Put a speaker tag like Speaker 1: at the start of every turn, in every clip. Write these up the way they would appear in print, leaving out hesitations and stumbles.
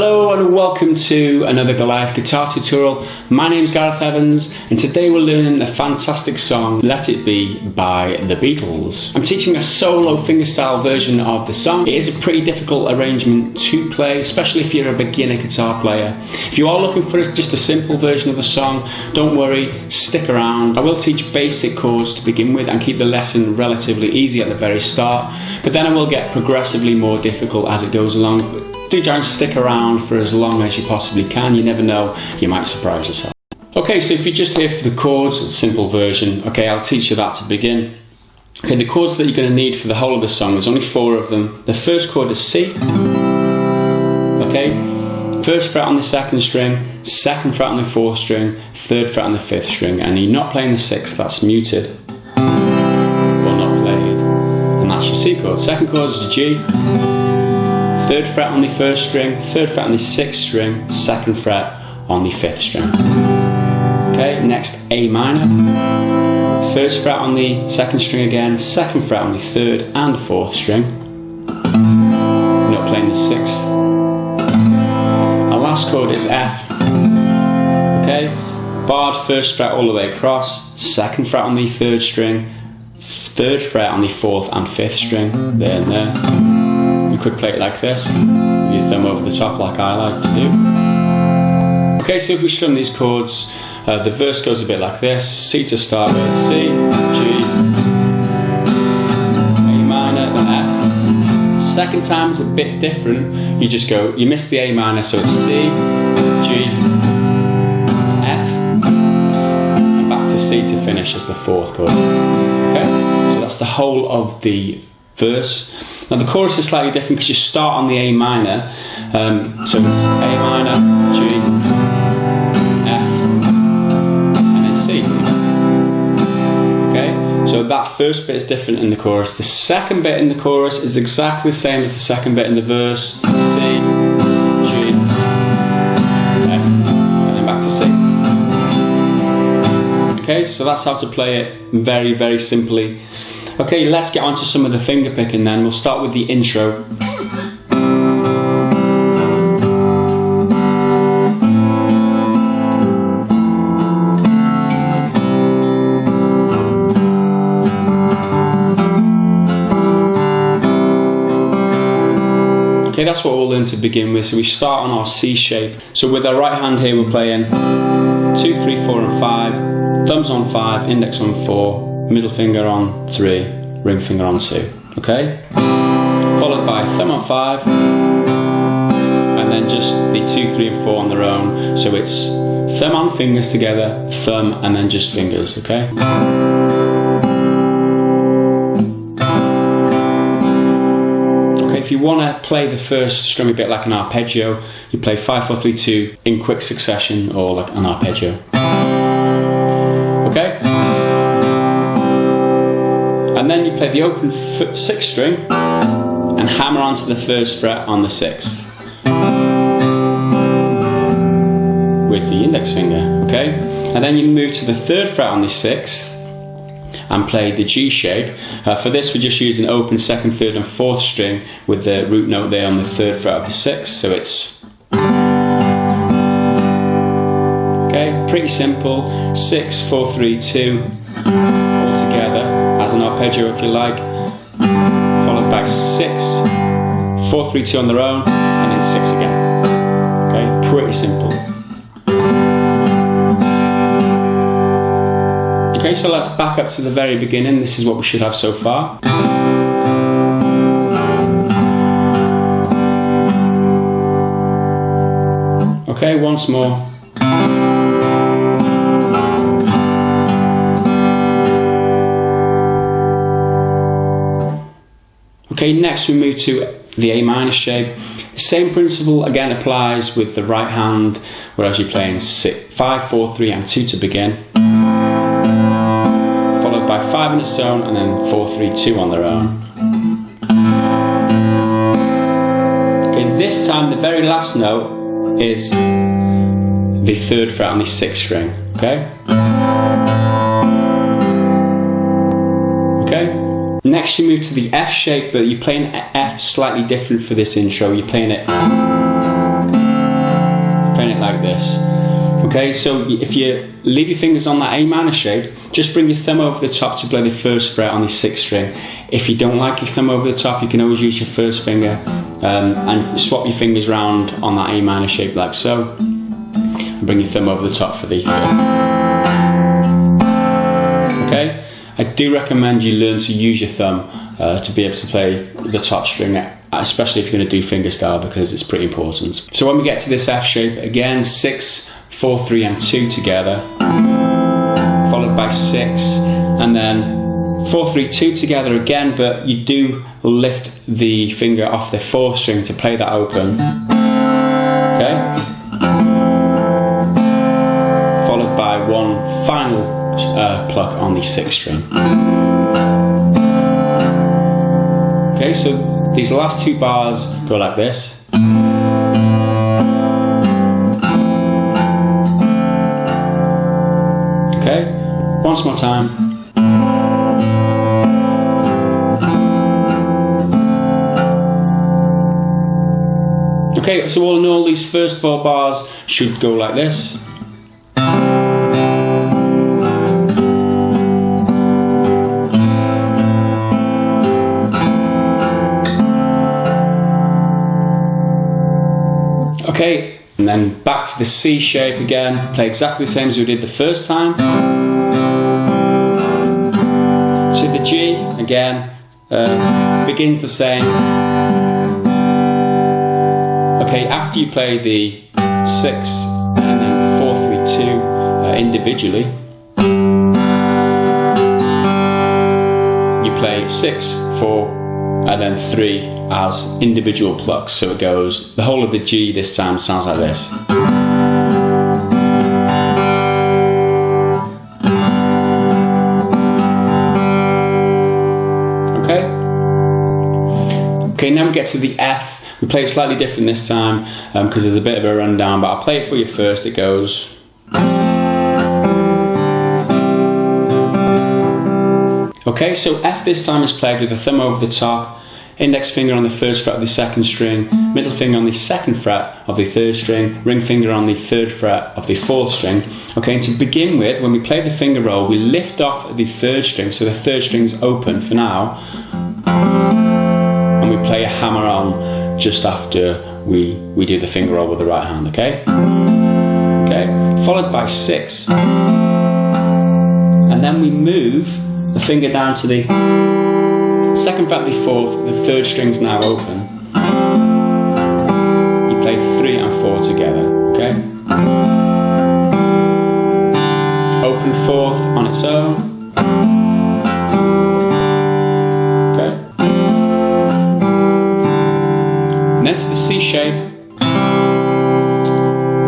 Speaker 1: Hello and welcome to another Gareth guitar tutorial. My name's Gareth Evans and today we're learning a fantastic song, Let It Be by the Beatles. I'm teaching a solo fingerstyle version of the song. It is a pretty difficult arrangement to play, especially if you're a beginner guitar player. If you are looking for just a simple version of the song, don't worry, stick around. I will teach basic chords to begin with and keep the lesson relatively easy at the very start, but then I will get progressively more difficult as it goes along. Do try and stick around for as long as you possibly can. You never know, you might surprise yourself. Okay, so if you're just here for the chords, simple version, okay, I'll teach you that to begin. Okay, the chords that you're going to need for the whole of the song, there's only 4 of them. The first chord is C, okay, first fret on the 2nd string, 2nd fret on the 4th string, 3rd fret on the 5th string, and you're not playing the 6th, that's muted, or not played, and that's your C chord. Second chord is G, 3rd fret on the 1st string, 3rd fret on the 6th string, 2nd fret on the 5th string. Okay, next A minor, 1st fret on the 2nd string again, 2nd fret on the 3rd and 4th string. We're not playing the 6th. Our last chord is F. Okay, barred 1st fret all the way across, 2nd fret on the 3rd string, 3rd fret on the 4th and 5th string, there and there. You could play it like this, with your thumb over the top like I like to do. Okay, so if we strum these chords, the verse goes a bit like this. C to start with, C, G, A minor, then F. Second time is a bit different. You just go, you miss the A minor, so it's C, G, F, and back to C to finish as the 4th chord. Okay, so that's the whole of the verse. Now the chorus is slightly different because you start on the A minor, so it's A minor, G, F, and then C. Okay, so that first bit is different in the chorus. The second bit in the chorus is exactly the same as the second bit in the verse. C, G, F, and then back to C. Okay, so that's how to play it very, very simply. Okay, let's get on to some of the finger picking then. We'll start with the intro. Okay, that's what we'll learn to begin with. So we start on our C shape. So with our right hand here, we're playing 2, 3, 4 and 5, thumbs on 5, index on 4, middle finger on 3, ring finger on 2, okay? Followed by thumb on 5, and then just the 2, 3 and 4 on their own. So it's thumb on fingers together, thumb and then just fingers, okay? Okay, if you want to play the first strum a bit like an arpeggio, you play 5, 4, 3, 2 in quick succession, or like an arpeggio. Okay? And then you play the open 6th string and hammer onto the 1st fret on the 6th with the index finger, okay? And then you move to the 3rd fret on the 6th and play the G shape. For this we're just using open 2nd, 3rd and 4th string with the root note there on the 3rd fret of the 6th, so it's okay, pretty simple. 6, 4, 3, 2 all together as an arpeggio if you like, followed by 6, 4, 3, 2 on their own, and then 6 again. Okay, pretty simple. Okay, so let's back up to the very beginning. This is what we should have so far. Okay, once more. Okay, next we move to the A minor shape. The same principle again applies with the right hand, whereas you're playing 5, 4, 3 and 2 to begin, followed by 5 on its own and then 4, 3, 2 on their own. Okay, this time the very last note is the 3rd fret on the 6th string, okay? Okay? Next you move to the F shape, but you're playing F slightly different for this intro. You're playing it like this. Okay, so if you leave your fingers on that A minor shape, just bring your thumb over the top to play the first fret on the 6th string. If you don't like your thumb over the top, you can always use your first finger and swap your fingers around on that A minor shape like so. And bring your thumb over the top for the third. Okay, I do recommend you learn to use your thumb to be able to play the top string, especially if you're going to do fingerstyle, because it's pretty important. So when we get to this F shape, again 6, 4, 3 and 2 together, followed by 6, and then 4, 3, 2 together again, but you do lift the finger off the 4th string to play that open. Okay? Followed by one final pluck on the 6th string. Okay, so these last 2 bars go like this. Okay, once more time. Okay, so all in all, these first 4 bars should go like this. Okay, and then back to the C shape again, play exactly the same as we did the first time. To the G, again, begins the same. Okay, after you play the 6 and then 4, 3, 2 individually, you play 6, 4, and then 3 as individual plucks. So it goes, the whole of the G this time sounds like this. Okay? Okay, now we get to the F. We play it slightly different this time because there's a bit of a rundown, but I'll play it for you first. It goes. Okay, so F this time is played with the thumb over the top, index finger on the 1st fret of the 2nd string, middle finger on the 2nd fret of the 3rd string, ring finger on the 3rd fret of the 4th string. Okay, and to begin with, when we play the finger roll, we lift off the 3rd string, so the 3rd string's open for now, and we play a hammer on just after we do the finger roll with the right hand, okay? Okay, followed by 6, and then we move the finger down to the 2nd fret of the 4th, the 3rd string's now open. You play 3 and 4 together, okay? Open 4th on its own. Okay. And then to the C shape.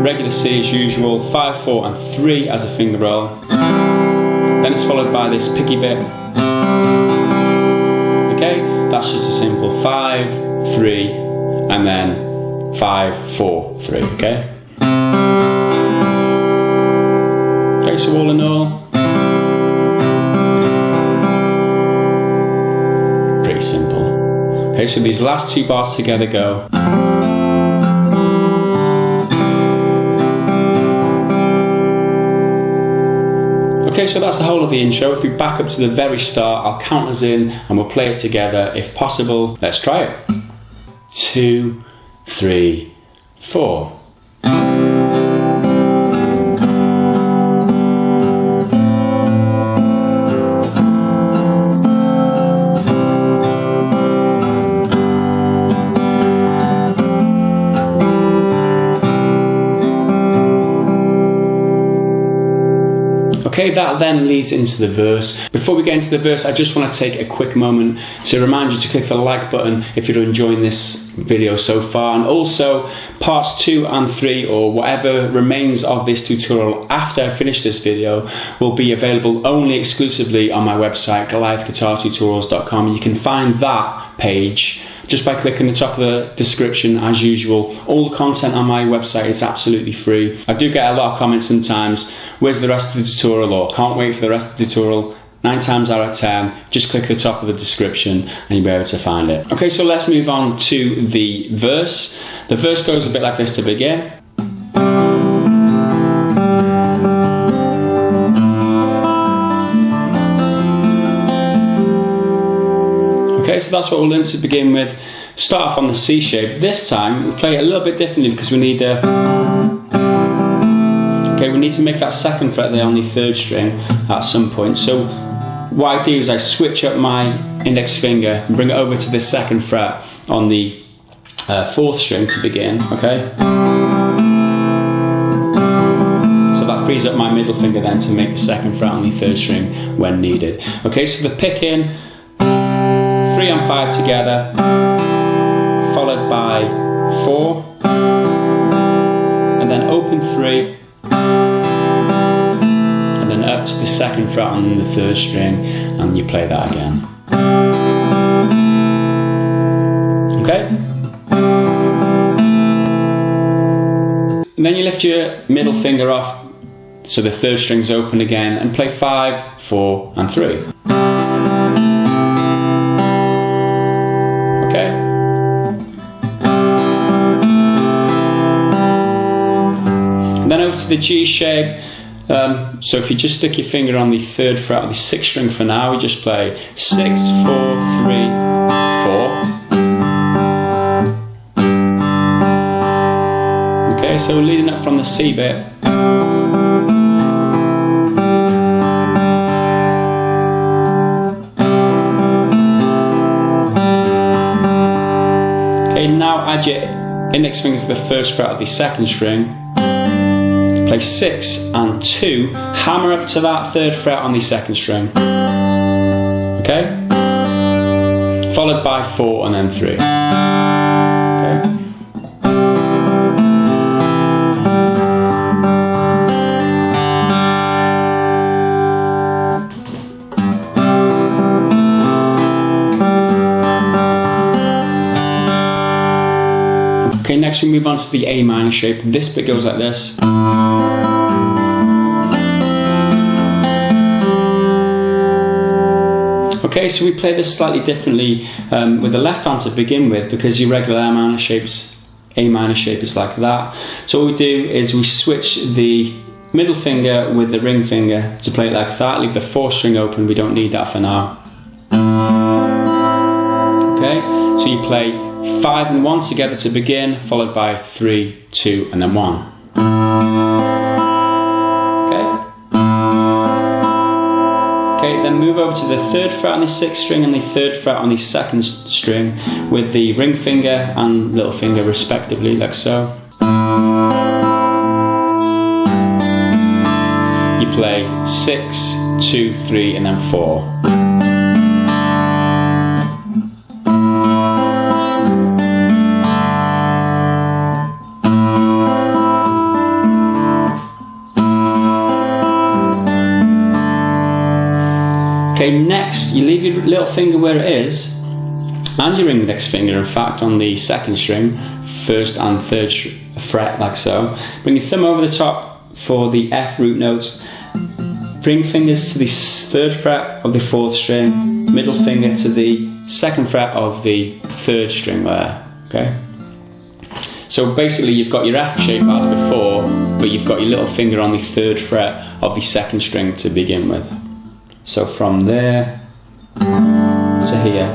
Speaker 1: Regular C as usual, 5, 4 and 3 as a finger roll. Then it's followed by this picky bit. Okay, that's just a simple 5, 3, and then 5, 4, 3, okay? Okay, so all in all, pretty simple. Okay, so these last 2 bars together go. Okay, so that's the whole of the intro. If we back up to the very start, I'll count us in and we'll play it together if possible. Let's try it. 2, 3, 4. Okay, that then leads into the verse. Before we get into the verse, I just want to take a quick moment to remind you to click the like button if you're enjoying this video so far, and also parts 2 and 3, or whatever remains of this tutorial after I finish this video, will be available only exclusively on my website, GoliathGuitarTutorials.com. You can find that page just by clicking the top of the description as usual. All the content on my website is absolutely free. I do get a lot of comments sometimes, where's the rest of the tutorial, or can't wait for the rest of the tutorial. 9 times out of 10, just click the top of the description and you'll be able to find it. Okay, so let's move on to the verse. The verse goes a bit like this to begin. Okay, so that's what we'll learn to begin with. Start off on the C shape. This time we'll play it a little bit differently because we need to make that second fret there on the 3rd string at some point. So what I do is I switch up my index finger and bring it over to the 2nd fret on the 4th string to begin, okay? So that frees up my middle finger then to make the 2nd fret on the 3rd string when needed. Okay, so the pick in, 3 and 5 together, followed by 4, and then open 3, and then up to the 2nd fret on the 3rd string, and you play that again. Okay? And then you lift your middle finger off so the 3rd string's open again and play 5, 4 and 3. Okay? And then over to the G shape. So if you just stick your finger on the 3rd fret of the 6th string for now, we just play 6, 4, 3, 4. Okay, so we're leading up from the C bit. Okay, now add your index fingers to the 1st fret of the 2nd string. Play 6 and 2, hammer up to that 3rd fret on the 2nd string. Okay? Followed by 4 and then 3. Okay, next we move on to the A minor shape. This bit goes like this. Okay, so we play this slightly differently with the left hand to begin with, because your regular A minor shape is like that. So what we do is we switch the middle finger with the ring finger to play it like that. Leave the 4th string open, we don't need that for now. Okay, so you play 5 and 1 together to begin, followed by 3, 2 and then 1. Okay, then move over to the 3rd fret on the 6th string and the 3rd fret on the 2nd string with the ring finger and little finger respectively, like so. You play 6, 2, 3 and then 4. Okay, next you leave your little finger where it is, and your index finger in fact on the 2nd string, 1st and 3rd fret like so. Bring your thumb over the top for the F root notes, bring fingers to the 3rd fret of the 4th string, middle finger to the 2nd fret of the 3rd string there, okay? So basically you've got your F shape as before, but you've got your little finger on the 3rd fret of the 2nd string to begin with. So from there to here.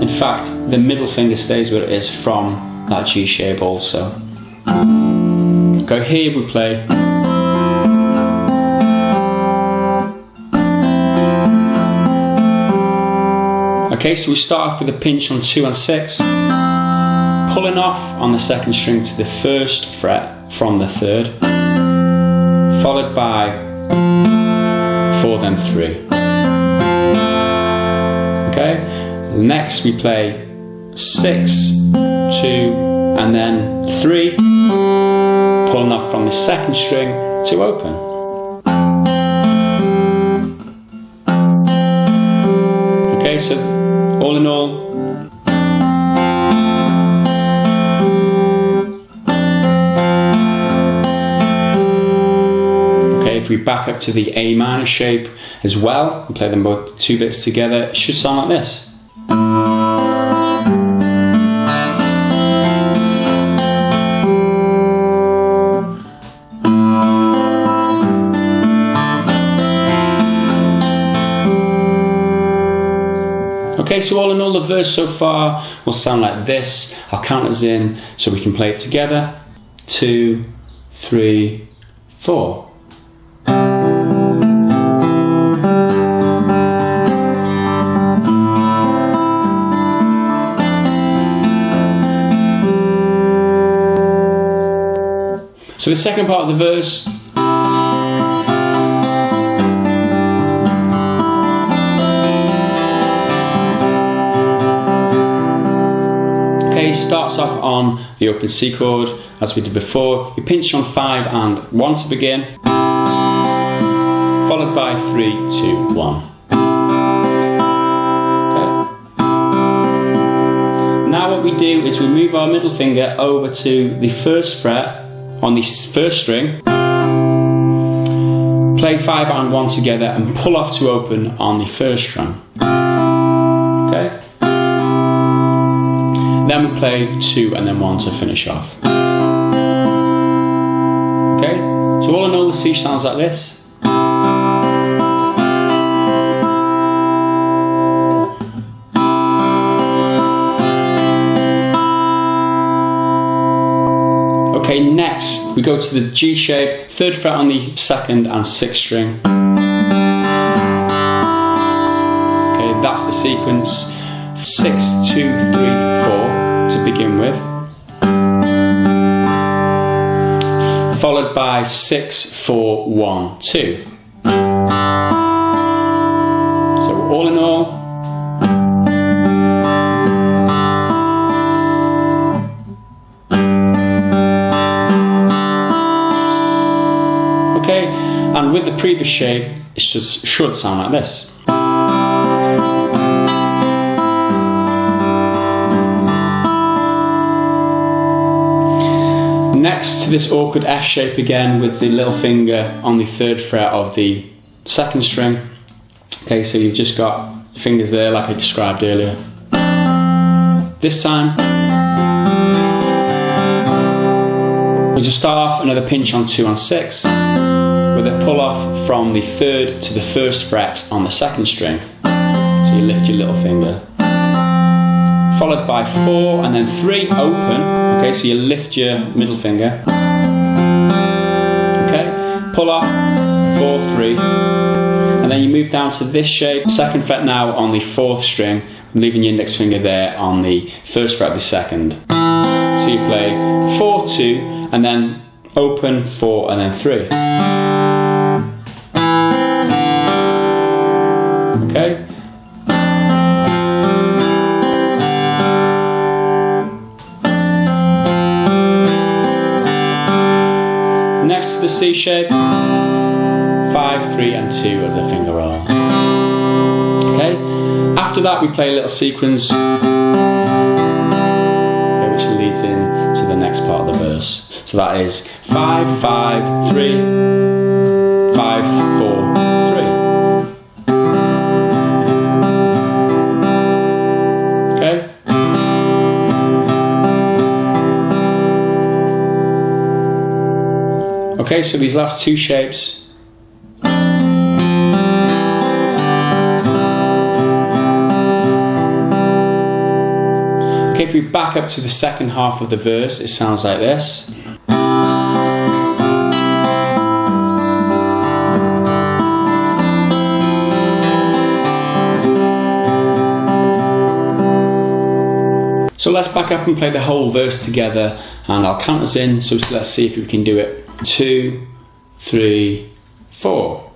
Speaker 1: In fact, the middle finger stays where it is from that G shape also. Okay, here we play. Okay, so we start off with a pinch on 2 and 6, pulling off on the 2nd string to the 1st fret from the 3rd. Followed by 4 then 3. Okay, next we play 6, 2 and then 3, pulling off from the 2nd string to open. Okay, so all in all, if we back up to the A minor shape as well and play them both 2 bits together, it should sound like this. Okay, so all in all, the verse so far will sound like this. I'll count us in so we can play it together. 2, 3, 4. So the second part of the verse. Okay, starts off on the open C chord as we did before. You pinch on 5 and 1 to begin, followed by 3, 2, 1. Now what we do is we move our middle finger over to the first fret on the first string, play 5 and 1 together and pull off to open on the first string. Okay? Then we play 2 and then 1 to finish off. Okay? So all in all, the C sounds like this. Okay, next we go to the G shape, 3rd fret on the 2nd and 6th string. Okay, that's the sequence. 6, 2, 3, 4 to begin with. Followed by 6, 4, 1, 2. So all in all, okay, and with the previous shape, it should sound like this. Next to this awkward F shape again with the little finger on the 3rd fret of the 2nd string. Okay, so you've just got fingers there like I described earlier. This time, we'll just start off another pinch on 2 and 6 with a pull off from the 3rd to the 1st fret on the 2nd string. So you lift your little finger. Followed by 4 and then 3 open. Okay, so you lift your middle finger. Okay, pull off 4, 3, and then you move down to this shape. 2nd fret now on the 4th string, leaving your index finger there on the 1st fret of the 2nd. So you play 4, 2, and then open 4 and then 3. Okay. Next to the C shape, 5, 3 and 2 as a finger roll. Okay. After that we play a little sequence which leads in to the next part of the verse. So that is 5, 5, 3, 5, 4, 3. Okay? Okay, so these last two shapes. Okay, if we back up to the second half of the verse, it sounds like this. So let's back up and play the whole verse together, and I'll count us in, so let's see if we can do it. 2, 3, 4.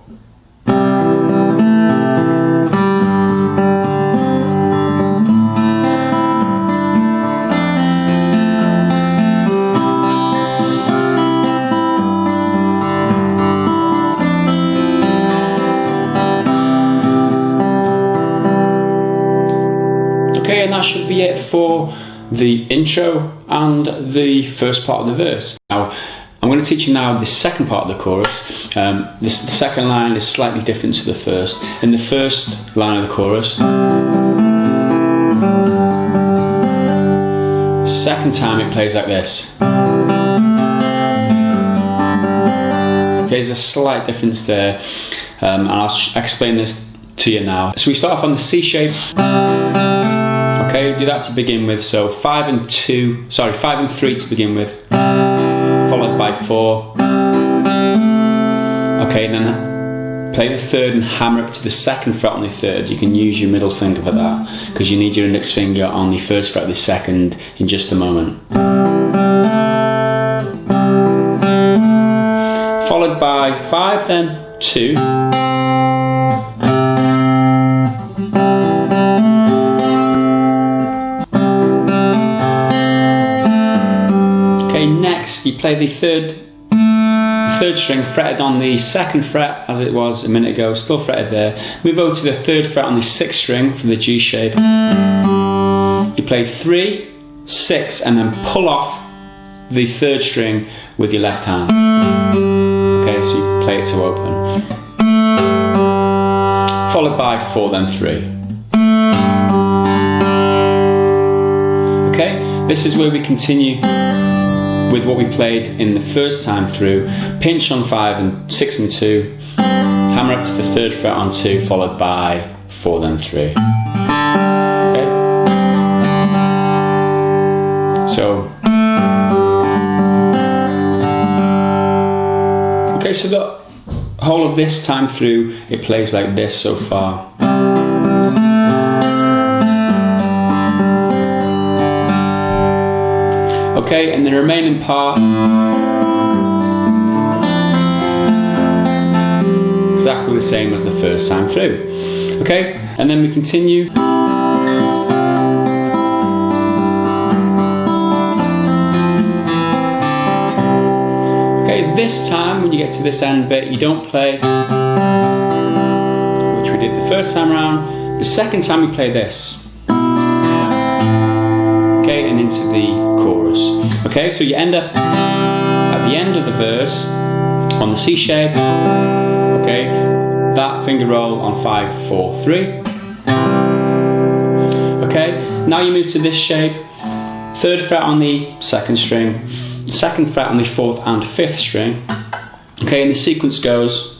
Speaker 1: Okay, and that should be it for the intro and the first part of the verse. Now, I'm going to teach you now the second part of the chorus. The second line is slightly different to the first. In the first line of the chorus, second time it plays like this. Okay, there's a slight difference there, and I'll explain this to you now. So we start off on the C shape. do that to begin with. So 5 and 3 to begin with, followed by 4. Okay, then play the 3rd and hammer up to the 2nd fret on the 3rd. You can use your middle finger for that, because you need your index finger on the 1st fret of the 2nd in just a moment. Followed by 5, then 2. Okay, next you play the third string fretted on the 2nd fret as it was a minute ago, still fretted there. Move over to the 3rd fret on the 6th string for the G shape. You play 3, 6 and then pull off the 3rd string with your left hand. Okay, so you play it to open. Followed by 4, then 3. Okay, this is where we continue with what we played in the first time through. Pinch on 5 and 6 and 2, hammer up to the 3rd fret on 2, followed by 4, then 3. Okay, so the whole of this time through, it plays like this so far. Okay, and the remaining part, exactly the same as the first time through. Okay, and then we continue. Okay, this time when you get to this end bit, you don't play, which we did the first time around. The second time we play this. Okay, and into the chorus. Okay, so you end up at the end of the verse on the C shape. Okay, that finger roll on 5, 4, 3. Okay, now you move to this shape. 3rd fret on the 2nd string, 2nd fret on the 4th and 5th string. Okay, and the sequence goes.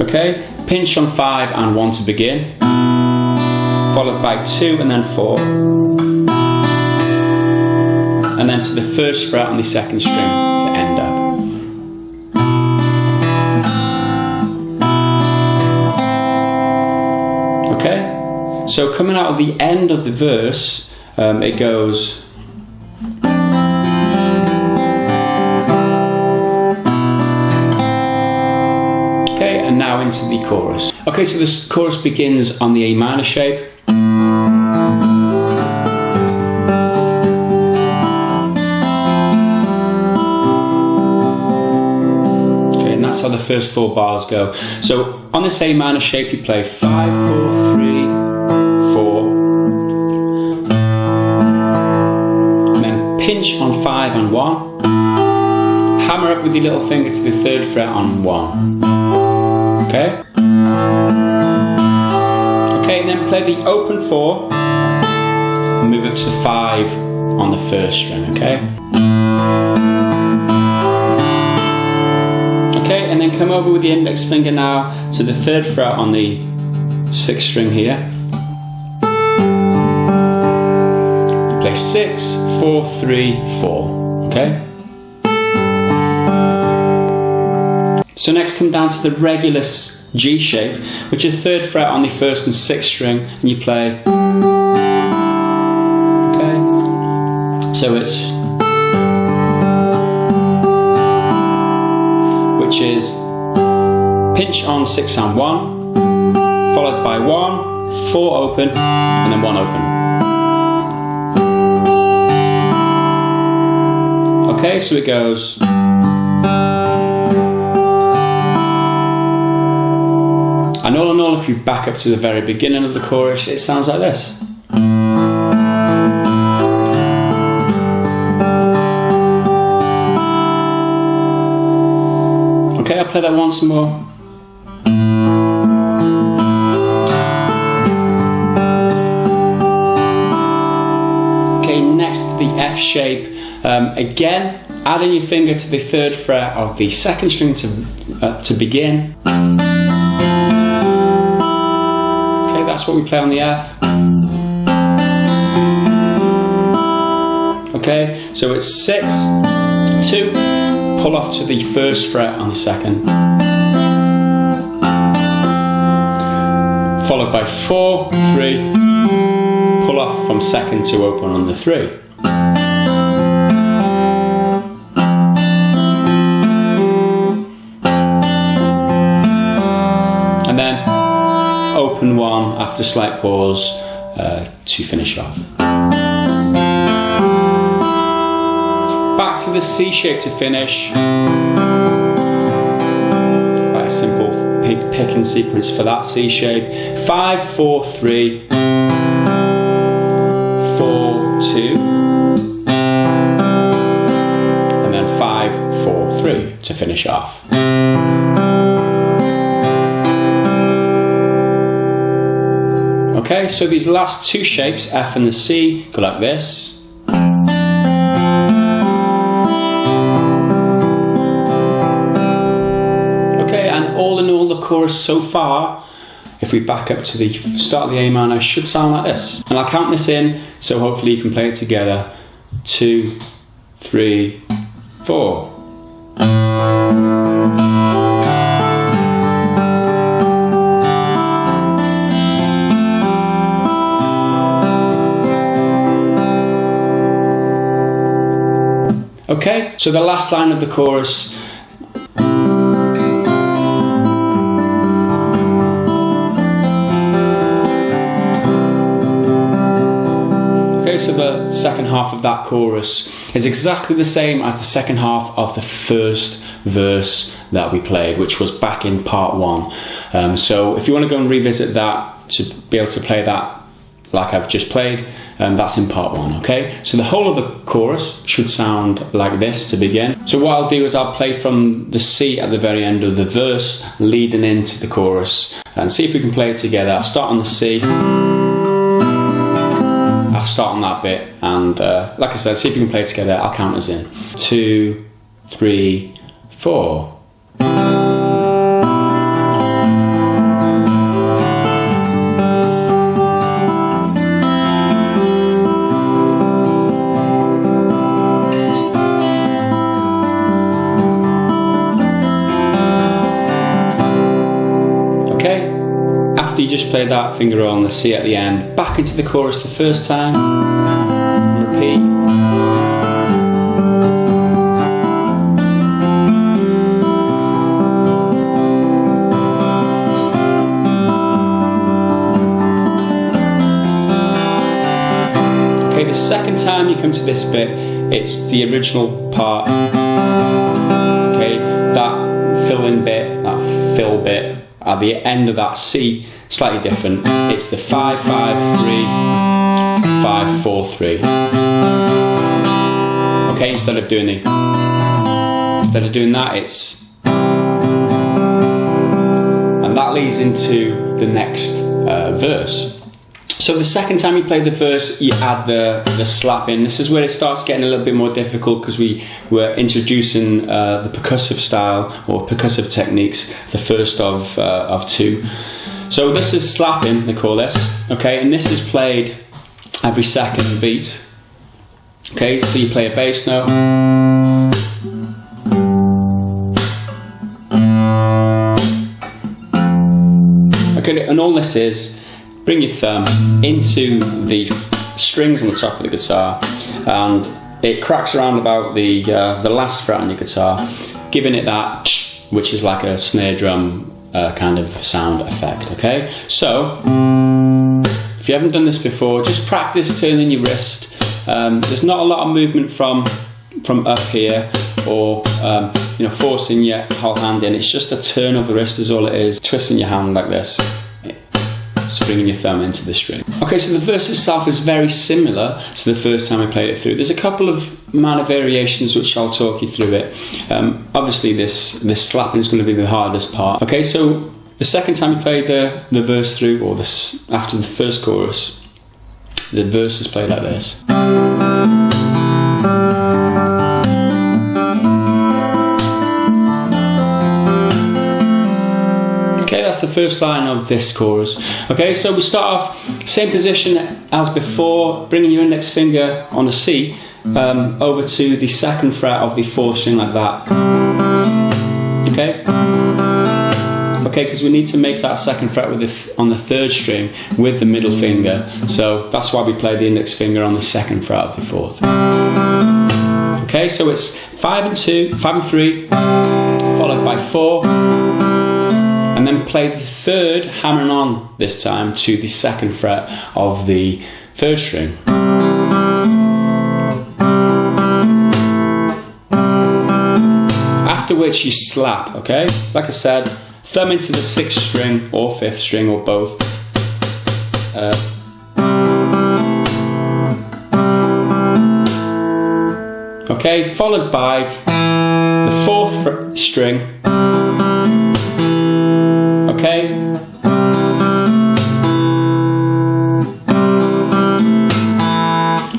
Speaker 1: Okay, pinch on 5 and 1 to begin, followed by 2 and then 4, and then to the 1st fret on the 2nd string to end up. Okay, so coming out of the end of the verse, it goes. And now into the chorus. Okay, so this chorus begins on the A minor shape. Okay, and that's how the first 4 bars go. So on this A minor shape, you play 5, 4, 3, 4, and then pinch on 5 and 1. Hammer up with your little finger to the 3rd fret on 1. Okay. Okay, and then play the open 4 and move up to 5 on the 1st string, okay? Okay, and then come over with the index finger now to the 3rd fret on the 6th string here. You play 6, 4, 3, 4, okay? So next come down to the regular G shape, which is 3rd fret on the 1st and 6th string, and you play. Okay, so it's, which is pinch on 6 and 1, followed by 1, 4 open, and then 1 open. Okay, so it goes. And all in all, if you back up to the very beginning of the chorus, it sounds like this. Okay, I'll play that once more. Okay, next the F shape. Again, adding your finger to the 3rd fret of the 2nd string to begin. what we play on the F. Okay, so it's 6, 2, pull off to the first fret on the second, followed by 4, 3, pull off from second to open on the 3. And then open 1 after slight pause to finish off. Back to the C shape to finish. Quite a simple picking sequence for that C shape. 5, 4, 3, 4, 2, and then 5, 4, 3 to finish off. Okay, so these last two shapes, F and the C, go like this. Okay, and all in all, the chorus so far, if we back up to the start of the A minor, should sound like this. And I'll count this in, so hopefully you can play it together. 2, 3, 4. Okay, so the last line of the chorus. Okay, so the second half of that chorus is exactly the same as the second half of the first verse that we played, which was back in part 1. So if you want to go and revisit that to be able to play that like I've just played, that's in part 1, okay? So the whole of the chorus should sound like this to begin. So what I'll do is I'll play from the C at the very end of the verse, leading into the chorus, and see if we can play it together. I'll start on the C. I'll start on that bit, and like I said, see if we can play it together. I'll count us in. 2, 3, 4. After you just play that finger roll on the C at the end, back into the chorus the first time, repeat. Okay, the second time you come to this bit, it's the original part. Okay, that fill-in bit, that fill bit, at the end of that C, slightly different. It's the 5, 5, 3, 5, 4, 3. Okay, instead of doing that, it's, and that leads into the next verse. So the second time you play the verse, you add the slap in. This is where it starts getting a little bit more difficult, because we were introducing the percussive style or percussive techniques, the first of 2. So this is slapping, they call this, okay, and this is played every second beat. Okay, so you play a bass note. Okay, and all this is, bring your thumb into the strings on the top of the guitar, and it cracks around about the last fret on your guitar, giving it that, which is like a snare drum kind of sound effect, okay? So, if you haven't done this before, just practice turning your wrist. There's not a lot of movement from up here, or you know, forcing your whole hand in. It's just a turn of the wrist is all it is, twisting your hand like this. So bringing your thumb into the string. Okay, so the verse itself is very similar to the first time I played it through. There's a couple of minor variations which I'll talk you through it. Obviously this slapping is going to be the hardest part. Okay, so the second time you play the verse through, or this after the first chorus, the verse is played like this. Okay, that's the first line of this chorus. Okay, so we start off same position as before, bringing your index finger on a C over to the 2nd fret of the 4th string like that. Okay? Okay, because we need to make that 2nd fret with on the 3rd string with the middle finger. So that's why we play the index finger on the 2nd fret of the 4th. Okay, so it's 5 and 2, 5 and 3, followed by 4, and then play the 3rd, hammering on this time to the 2nd fret of the 3rd string. After which you slap, okay? Like I said, thumb into the 6th string or 5th string or both. Okay, followed by the 4th string. Okay.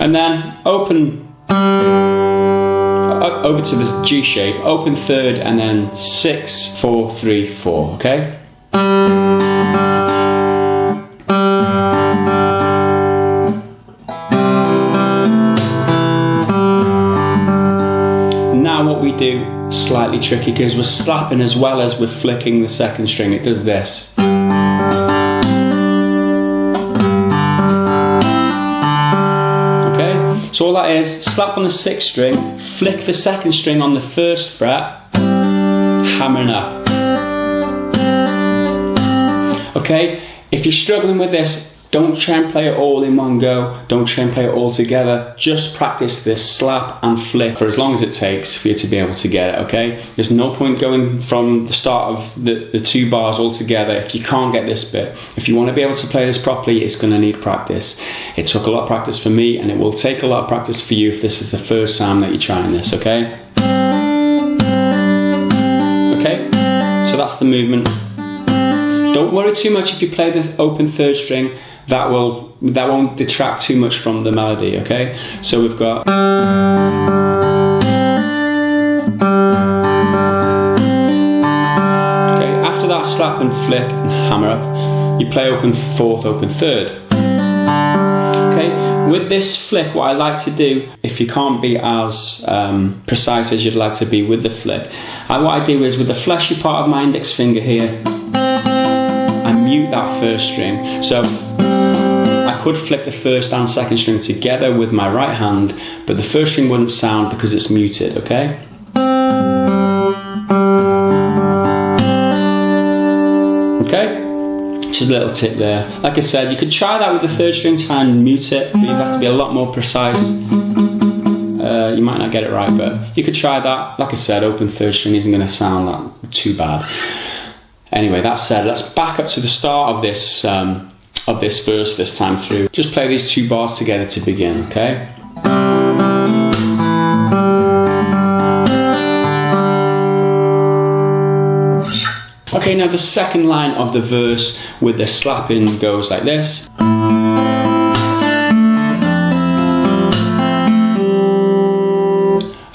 Speaker 1: And then open over to this G shape, open 3rd, and then 6, 4, 3, 4, okay? Now what we do, slightly tricky, because we're slapping as well as we're flicking the 2nd string. It does this. So all that is, slap on the 6th string, flick the 2nd string on the 1st fret, hammering up. Okay, if you're struggling with this, don't try and play it all in one go, don't try and play it all together, just practice this slap and flick for as long as it takes for you to be able to get it, okay? There's no point going from the start of the 2 bars all together if you can't get this bit. If you want to be able to play this properly, it's going to need practice. It took a lot of practice for me, and it will take a lot of practice for you if this is the first time that you're trying this, okay? Okay, so that's the movement. Don't worry too much if you play the open 3rd string. That won't detract too much from the melody, okay? So we've got okay, after that slap and flick and hammer up, you play open 4th, open 3rd. Okay, with this flick, what I like to do, if you can't be as precise as you'd like to be with the flick, what I do is with the fleshy part of my index finger here, I mute that 1st string. So I could flick the 1st and 2nd string together with my right hand, but the 1st string wouldn't sound because it's muted, okay? Okay? Just a little tip there. Like I said, you could try that with the 3rd string, try and mute it, but you'd have to be a lot more precise. You might not get it right, but you could try that. Like I said, open 3rd string isn't going to sound that too bad. Anyway, that said, let's back up to the start of this verse this time through. Just play these 2 bars together to begin, okay? Okay, now the 2nd line of the verse with the slapping goes like this.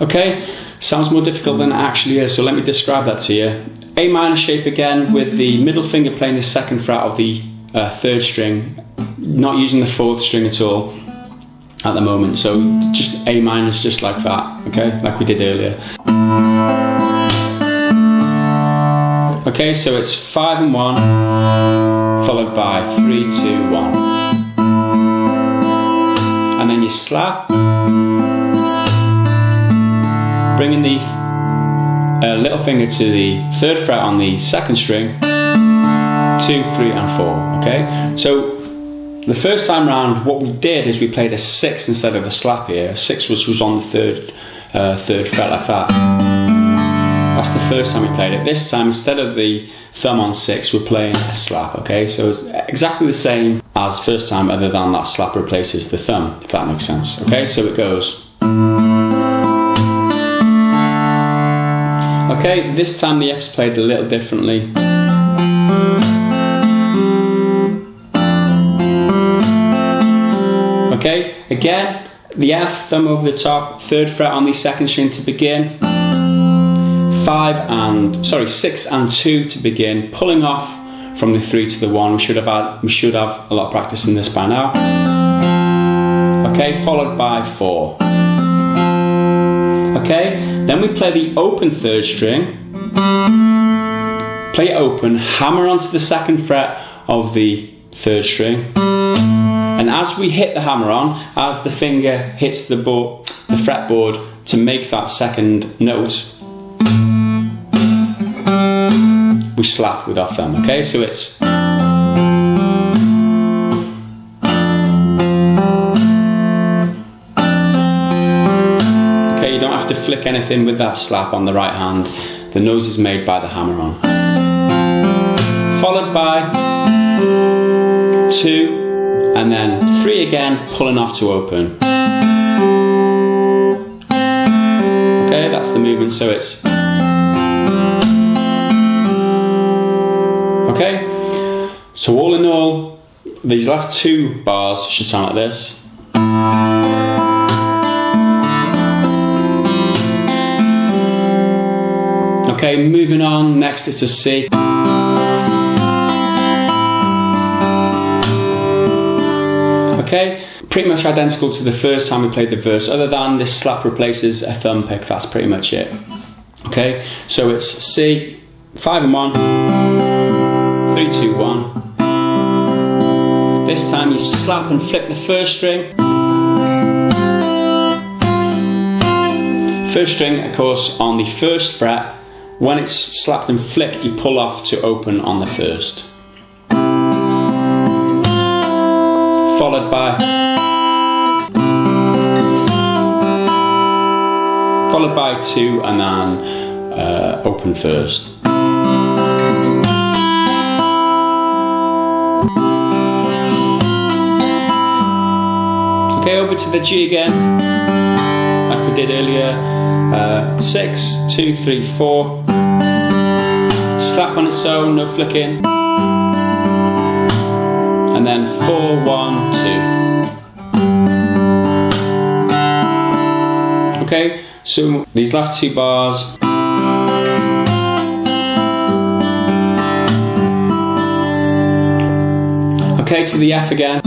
Speaker 1: Okay, sounds more difficult than it actually is, so let me describe that to you. A minor shape again, with the middle finger playing the 2nd fret of the 3rd string, not using the 4th string at all at the moment, so just A minor is just like that, okay, like we did earlier. Okay, so it's 5 and 1, followed by 3, 2, 1. And then you slap, bringing the little finger to the 3rd fret on the 2nd string, 2, 3 and 4, okay? So the first time round, what we did is we played a 6 instead of a slap here. A 6 was on the 3rd fret like that. That's the first time we played it. This time, instead of the thumb on 6, we're playing a slap, okay? So it's exactly the same as first time, other than that slap replaces the thumb, if that makes sense, okay? So it goes. Okay, this time the F's played a little differently. Okay, again, the F, thumb over the top, 3rd fret on the 2nd string to begin. 6 and 2 to begin, pulling off from the 3 to the 1. We should have a lot of practice in this by now. Okay, followed by 4. Okay, then we play the open 3rd string. Play it open, hammer onto the 2nd fret of the 3rd string. And as we hit the hammer on, as the finger hits the fretboard to make that 2nd note, we slap with our thumb, okay? So it's... Okay, you don't have to flick anything with that slap on the right hand. The noise is made by the hammer on. Followed by 2, and then 3 again, pulling off to open. Okay, that's the movement, so it's... Okay, so all in all, these last 2 bars should sound like this. Okay, moving on, next it's a C. Okay, pretty much identical to the first time we played the verse, other than this slap replaces a thumb pick, that's pretty much it. Okay, so it's C, 5 and 1, 3, 2, 1. This time you slap and flick the 1st string. 1st string, of course, on the 1st fret. When it's slapped and flicked, you pull off to open on the 1st. Followed by 2, and then open 1st. Okay, over to the G again, like we did earlier. 6, 2, 3, 4. Slap on its own, no flicking. And then 4, 1, 2. Okay, so these last 2 bars. Okay, to the F again.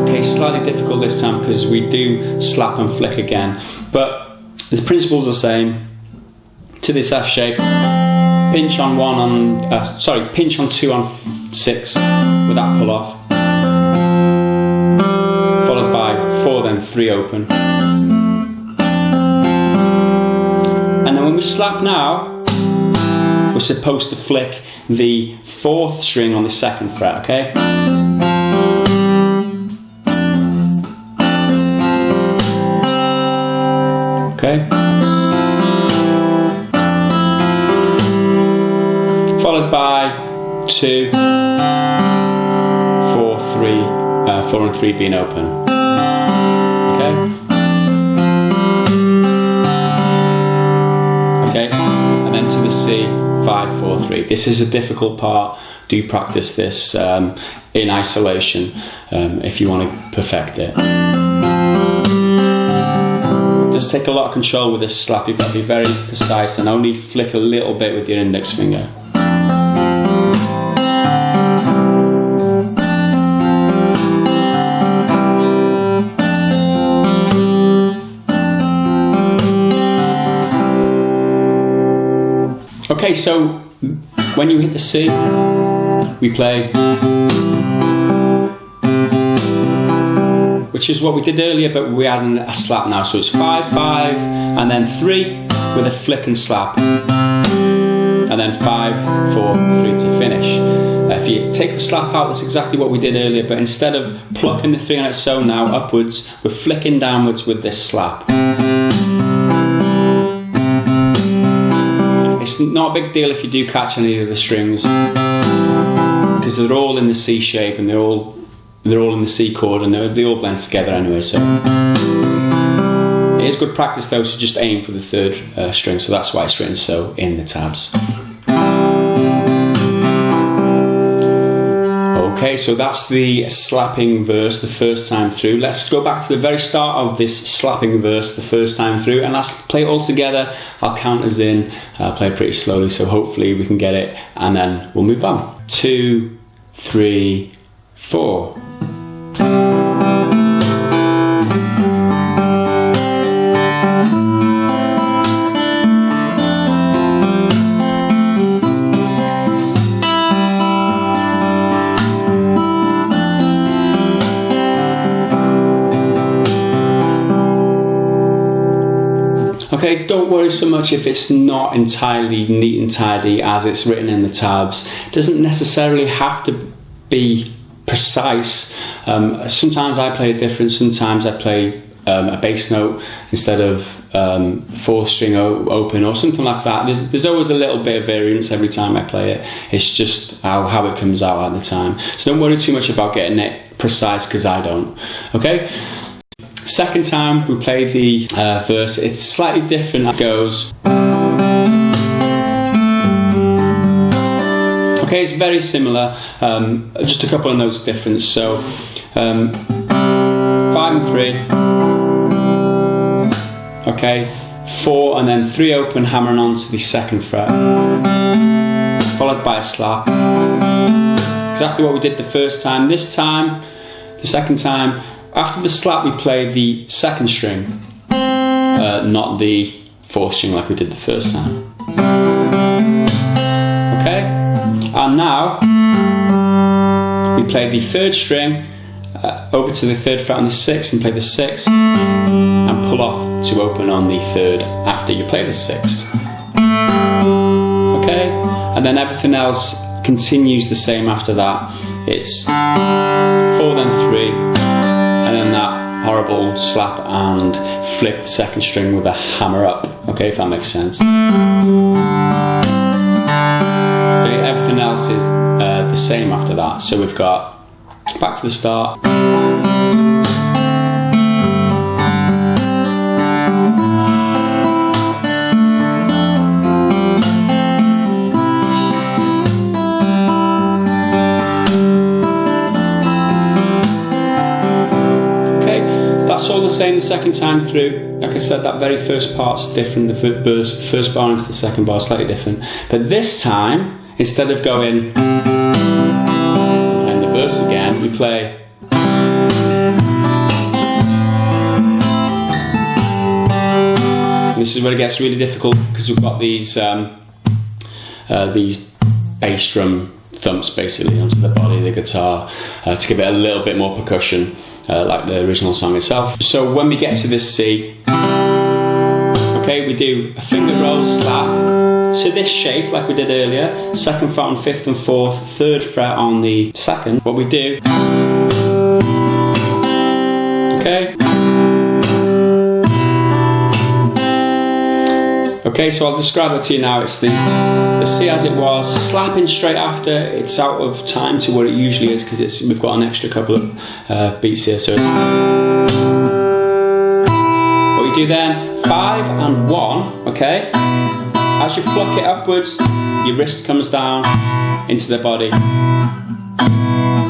Speaker 1: Okay, slightly difficult this time because we do slap and flick again, but the principle's the same. To this F shape, pinch on 2 on 6 with that pull off, followed by 4, then 3 open. And then when we slap now, we're supposed to flick the 4th string on the 2nd fret, okay? Okay? Followed by 2, 4, 3, 4 and 3 being open. Okay? Okay, and then to the C, 5, 4, 3. This is a difficult part. Do practice this in isolation if you want to perfect it. Just take a lot of control with this slap. You've got to be very precise and only flick a little bit with your index finger. Okay, so when you hit the C, we play, which is what we did earlier, but we're adding a slap now. So it's 5, 5, and then 3 with a flick and slap, and then 5, 4, 3 to finish. If you take the slap out, that's exactly what we did earlier, but instead of plucking the 3 on its own now upwards, we're flicking downwards with this slap. It's not a big deal if you do catch any of the strings, because they're all in the C shape and they're all in the C chord, and they all blend together anyway. So it is good practice though to just aim for the 3rd string. So that's why it's written so in the tabs. Okay, so that's the slapping verse the first time through. Let's go back to the very start of this slapping verse the first time through, and let's play it all together. I'll count us in, play it pretty slowly, so hopefully we can get it, and then we'll move on. 2, 3, 4. Okay, don't worry so much if it's not entirely neat and tidy as it's written in the tabs. It doesn't necessarily have to be precise. Sometimes I play it different, sometimes I play a bass note instead of 4th string open or something like that. There's always a little bit of variance every time I play it. It's just how it comes out at the time. So don't worry too much about getting it precise, because I don't. Okay? Second time we play the verse, it's slightly different. It goes. Okay, it's very similar, just a couple of notes difference. So 5 and 3. Okay, 4 and then 3 open, hammering on to the 2nd fret, followed by a slap. Exactly what we did the first time. This time, the second time, after the slap we play the 2nd string, not the 4th string like we did the first time. Okay, and now we play the 3rd string over to the 3rd fret on the 6th and play the 6th and pull off to open on the 3rd after you play the 6th. Okay, and then everything else continues the same after that. It's 4 then 3. And then that horrible slap and flip the 2nd string with a hammer up, okay, if that makes sense. Okay, everything else is the same after that. So we've got back to the start. That's all the same the second time through. Like I said, that very first part's different. The first bar into the second bar is slightly different. But this time, instead of going and the verse again, we play. And this is where it gets really difficult, because we've got these bass drum thumps basically onto the body of the guitar to give it a little bit more percussion. Like the original song itself. So when we get to this C, okay, we do a finger roll slap to this shape like we did earlier, 2nd fret on 5th and 4th, 3rd fret on the 2nd. What we do, okay. Okay, so I'll describe it to you now. It's the C as it was, slapping straight after. It's out of time to what it usually is, because we've got an extra couple of beats here. So it's what we do then, 5 and 1. Okay, as you pluck it upwards, your wrist comes down into the body.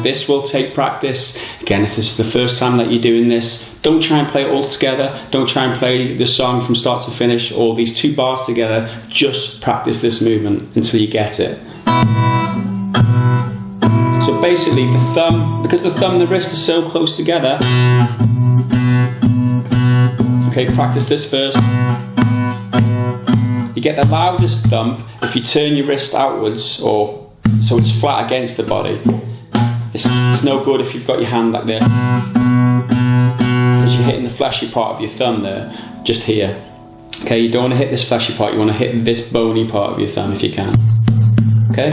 Speaker 1: This will take practice. Again, if this is the first time that you're doing this, don't try and play it all together. Don't try and play the song from start to finish, or these 2 bars together. Just practice this movement until you get it. So basically the thumb, because the thumb and the wrist are so close together, okay, practice this first. You get the loudest thump if you turn your wrist outwards, or so it's flat against the body. It's no good if you've got your hand like this, because you're hitting the fleshy part of your thumb there, just here. Okay, you don't want to hit this fleshy part, you want to hit this bony part of your thumb if you can. Okay?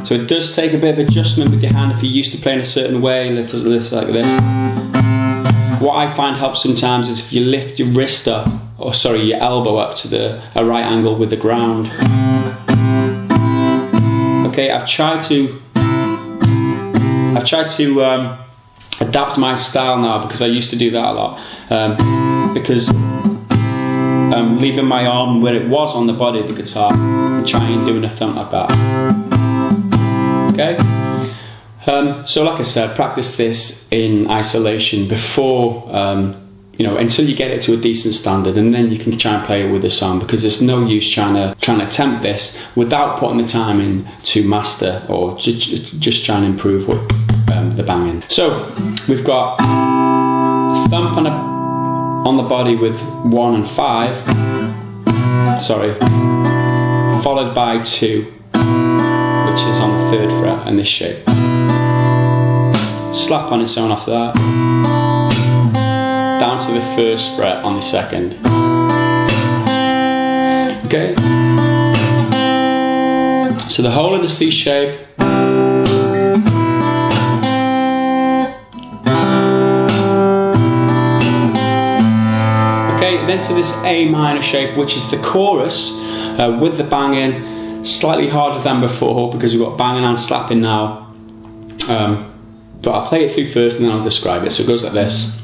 Speaker 1: So it does take a bit of adjustment with your hand if you're used to playing a certain way, lift this like this. What I find helps sometimes is if you lift your wrist up, or sorry, your elbow up to a right angle with the ground. Okay, I've tried to adapt my style now, because I used to do that a lot. Because leaving my arm where it was on the body of the guitar and trying doing a thump like that. Okay? So like I said, practice this in isolation before, you know, until you get it to a decent standard, and then you can try and play it with the song, because there's no use trying to attempt this without putting the time in to master, or just trying to improve what, the banging. So we've got thump on the body with 1 and 5, sorry, followed by 2, which is on the 3rd fret in this shape. Slap on its own after that, down to the 1st fret on the 2nd. Okay? So the whole of the C shape. Okay, then to this A minor shape, which is the chorus with the banging, slightly harder than before because we've got banging and slapping now. But I'll play it through first and then I'll describe it. So it goes like this.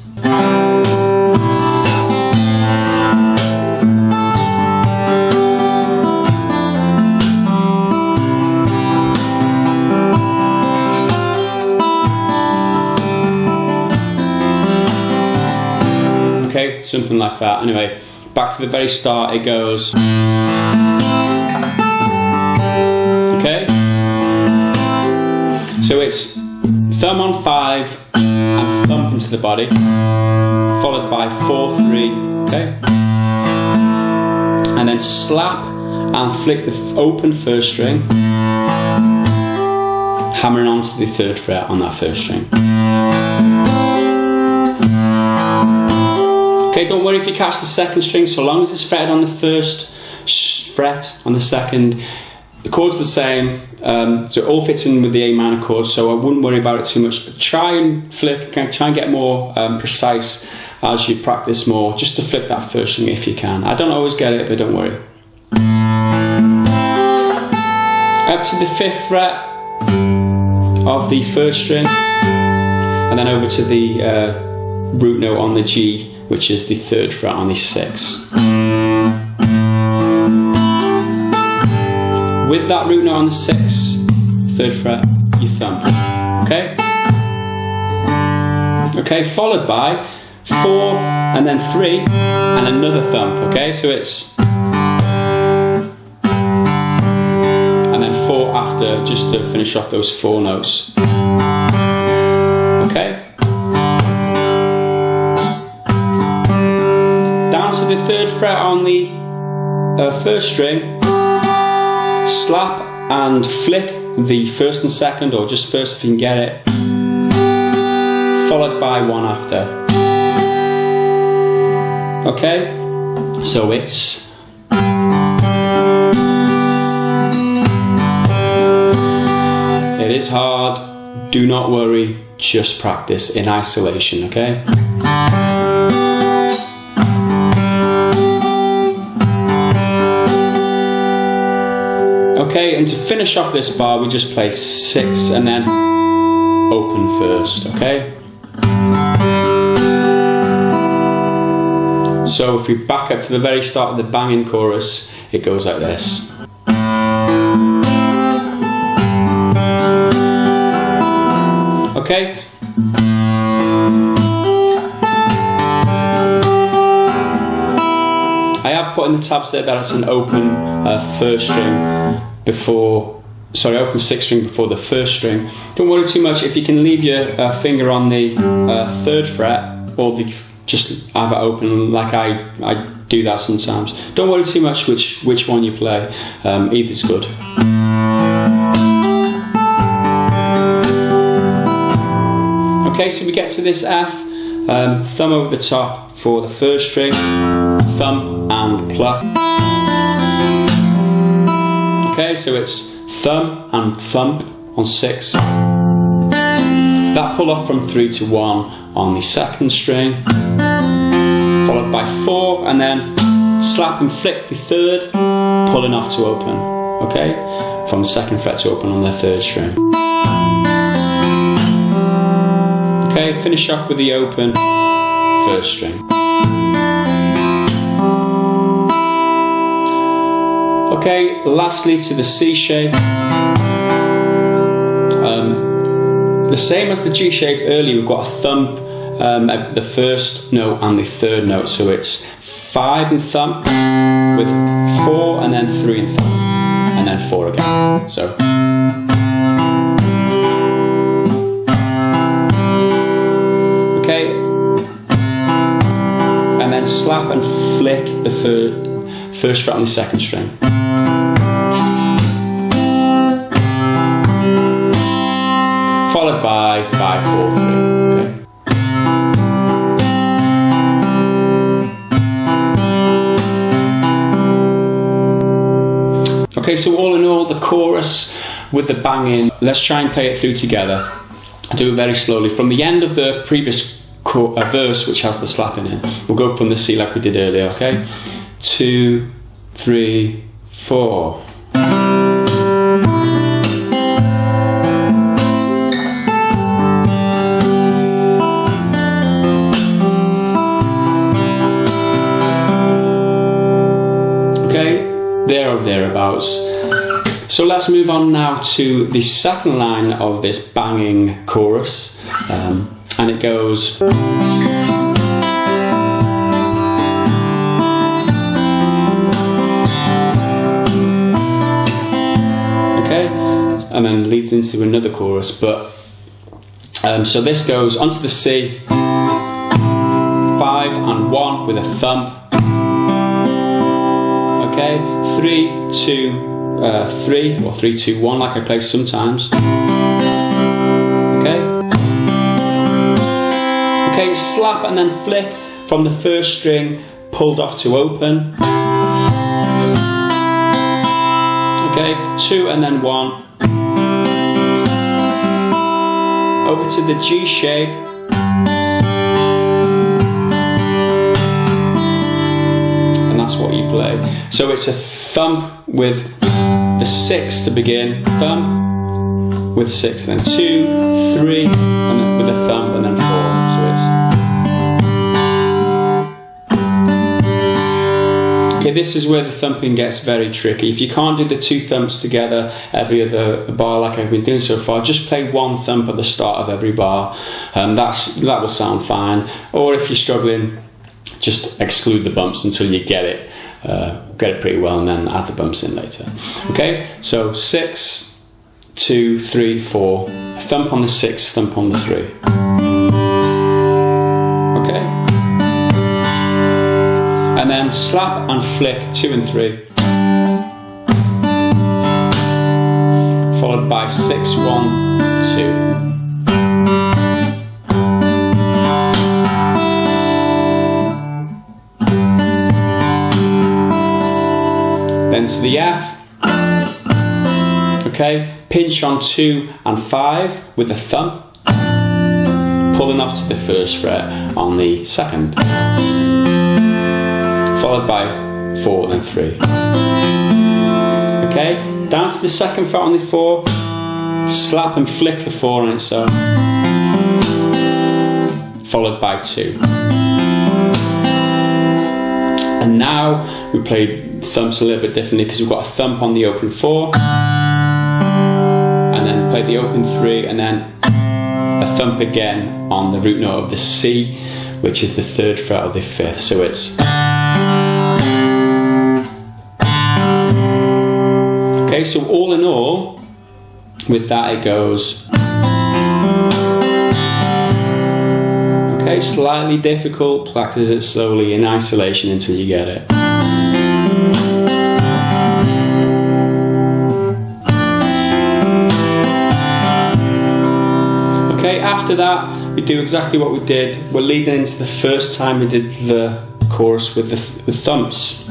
Speaker 1: Okay, something like that. Anyway, back to the very start, it goes. Okay? So it's thumb on 5 and thump into the body, followed by 4-3, okay? And then slap and flick the open 1st string, hammering onto the 3rd fret on that 1st string. Okay, don't worry if you catch the 2nd string, so long as it's fretted on the 1st fret, on the 2nd, the chord's the same, so it all fits in with the A minor chord, so I wouldn't worry about it too much, but try and flick, try and get more precise as you practice more, just to flick that 1st string if you can. I don't always get it, but don't worry. Up to the 5th fret of the 1st string, and then over to the root note on the G, which is the 3rd fret on the 6th. With that root note on the 6th, 3rd fret, you thump. Okay? Okay, followed by 4 and then 3 and another thump. Okay, so it's. And then 4 after, just to finish off those 4 notes. Okay? Down to the 3rd fret on the 1st string. Slap and flick the 1st and 2nd, or just 1st if you can get it, followed by 1 after. Okay, so it's. It is hard, do not worry, just practice in isolation, okay? Okay, and to finish off this bar, we just play 6 and then open 1st, okay? So if we back up to the very start of the banging chorus, it goes like this. Okay? I have put in the tabs there that it's an open 1st string before, sorry, open 6th string before the 1st string. Don't worry too much if you can leave your finger on the 3rd fret, or just have it open like I do that sometimes. Don't worry too much which one you play, either's good. Okay, so we get to this F, thumb over the top for the 1st string, thump and pluck. Okay, so it's thumb and thump on 6. That pull off from 3 to 1 on the 2nd string, followed by 4, and then slap and flick the 3rd, pulling off to open. Okay, from the 2nd fret to open on the 3rd string. Okay, finish off with the open 1st string. Okay, lastly to the C shape. The same as the G shape earlier, we've got a thump at the first note and the third note, so it's 5 and thump with 4 and then 3 and thump and then 4 again. So okay, and then slap and flick the first fret on the second string. Followed by 5, 4, 3. Okay, so all in all, the chorus with the banging, let's try and play it through together. I'll do it very slowly. From the end of the previous verse, which has the slapping in, we'll go from the C like we did earlier, okay? 2, 3, 4. There or thereabouts. So let's move on now to the second line of this banging chorus, and it goes. Okay, and then leads into another chorus, but so this goes onto the C, 5 and 1 with a thump. Okay, 3, 2, 3, or 3, 2, 1, like I play sometimes. Okay. Okay, slap and then flick from the first string, pulled off to open. Okay, 2 and then 1. Over to the G shape. That's what you play. So it's a thump with the 6 to begin, thump with 6, then 2, 3, and then with a thump, and then 4. So it's okay. This is where the thumping gets very tricky. If you can't do the 2 thumps together every other bar like I've been doing so far, just play 1 thump at the start of every bar. That will sound fine. Or if you're struggling, just exclude the bumps until you get it pretty well, and then add the bumps in later. Okay, so 6, 2, 3, 4, thump on the 6, thump on the 3. Okay, and then slap and flick 2 and 3, followed by 6, 1, 2. Then to the F, okay, pinch on 2 and 5 with a thump, pulling off to the first fret on the second, followed by 4 and 3. Okay, down to the second fret on the 4, slap and flick the 4 on its own, followed by 2. And now we play thumps a little bit differently because we've got a thump on the open 4, and then play the open 3, and then a thump again on the root note of the C, which is the 3rd fret of the 5th. So it's okay. So all in all, with that it goes. Okay, slightly difficult. Practice it slowly in isolation until you get it. Okay, after that, we do exactly what we did. We're leading into the first time we did the chorus with the thumps.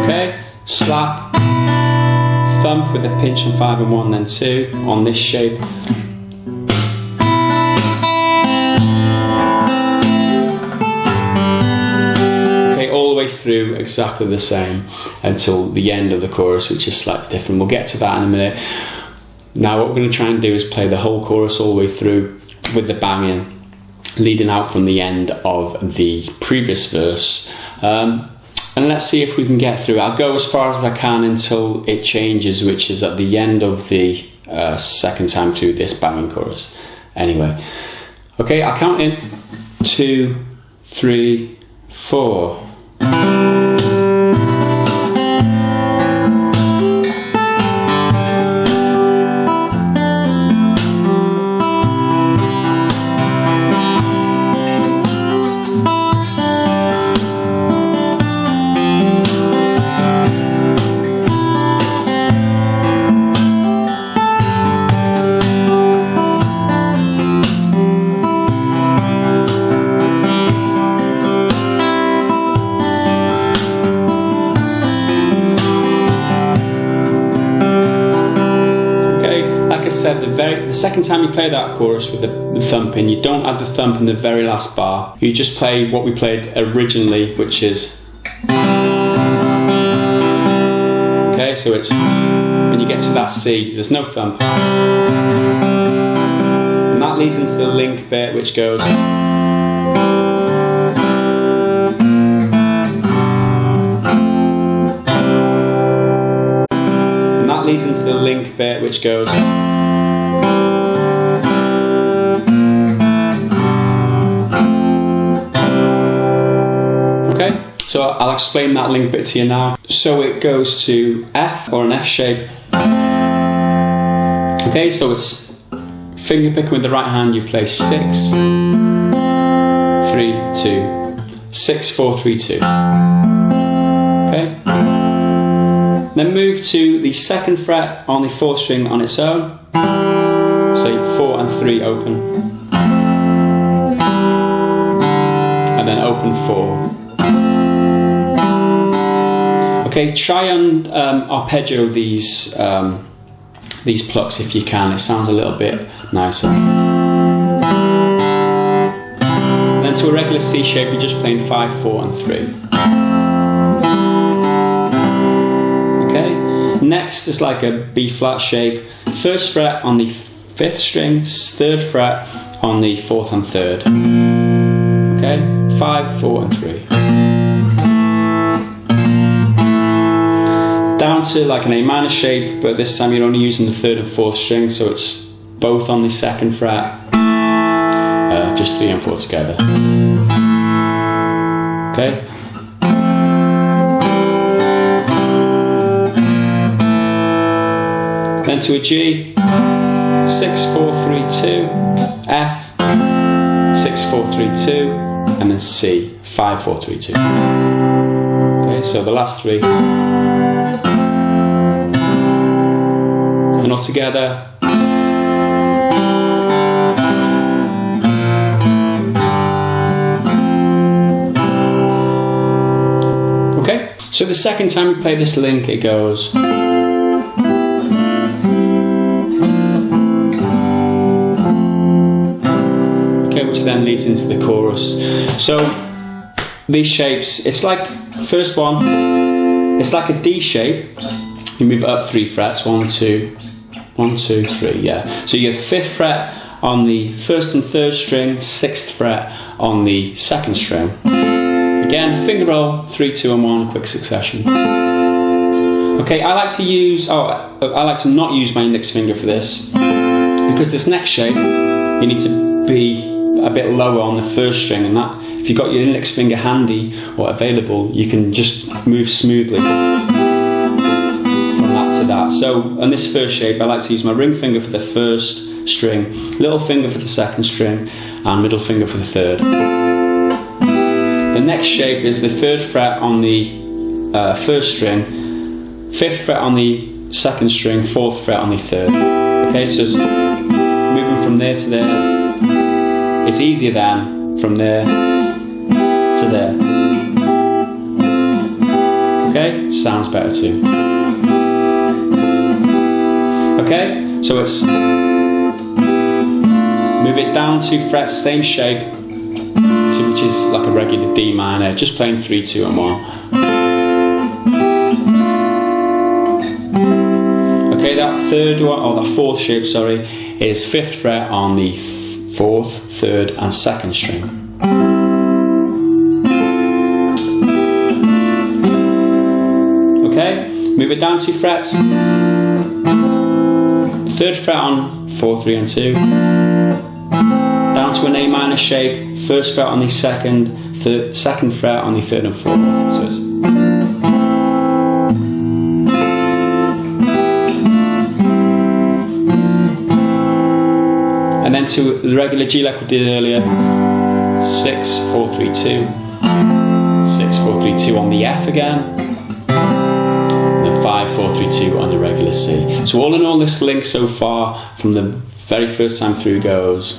Speaker 1: Okay, slap, thump with a pinch on 5 and 1, then 2 on this shape. Through exactly the same until the end of the chorus, which is slightly different. We'll get to that in a minute. Now what we're going to try and do is play the whole chorus all the way through with the banging leading out from the end of the previous verse, and let's see if we can get through. I'll go as far as I can until it changes, which is at the end of the second time through this banging chorus. Anyway, okay, I'll count in 2, 3, 4. Like I said, the second time you play that chorus with the thumping, you don't add the thump in the very last bar. You just play what we played originally, which is... Okay, so it's... When you get to that C, there's no thump. And that leads into the link bit, which goes... leads into the link bit, which goes... Okay, so I'll explain that link bit to you now. So it goes to F, or an F shape. Okay, so it's finger picking with the right hand, you play 6, 3, 2, 6, 4, 3, 2. Okay? Then move to the 2nd fret on the 4th string on its own. So 4 and 3 open. And then open 4. Okay, try and arpeggio these plucks if you can. It sounds a little bit nicer. Then to a regular C shape, you're just playing 5, 4 and 3. Next is like a B flat shape. 1st fret on the 5th string, 3rd fret on the 4th and 3rd. Okay, 5, 4 and 3. Down to like an A minor shape, but this time you're only using the 3rd and 4th string, so it's both on the 2nd fret, just 3 and 4 together. Okay. Then to a G, 6, 4, 3, 2, F, 6, 4, 3, 2, and then C, 5, 4, 3, 2. Okay, so the last 3. And all together. Okay, so the second time we play this link, it goes... which then leads into the chorus. So these shapes, it's like, first one, it's like a D shape. You move it up 3 frets, 1, 2, 1, 2, 3, yeah. So you get the 5th fret on the 1st and 3rd string, 6th fret on the 2nd string. Again, finger roll, 3, 2 and 1, quick succession. Okay, I like to not use my index finger for this, because this next shape, you need to be a bit lower on the 1st string, and that, if you've got your index finger handy or available, you can just move smoothly from that to that. So on this 1st shape, I like to use my ring finger for the 1st string, little finger for the 2nd string, and middle finger for the 3rd. The next shape is the 3rd fret on the 1st string, 5th fret on the 2nd string, 4th fret on the 3rd. Okay, so it's moving from there to there. It's easier than from there to there. Okay, sounds better too. Okay, so it's move it down 2 frets, same shape, which is like a regular D minor, just playing 3, 2 and 1. Okay, that 3rd one, or that 4th shape, sorry, is 5th fret on the 4th, 3rd and 2nd string. Okay, move it down 2 frets. 3rd fret on 4, 3 and 2, down to an A minor shape, 1st fret on the 2nd, 2nd fret on the 3rd and 4th. So it's and then to the regular G like we did earlier, 6, 4, 3, 2, 6, 4, 3, 2 on the F again, and 5, 4, 3, 2 on the regular C. So all in all, this link so far from the very first time through goes.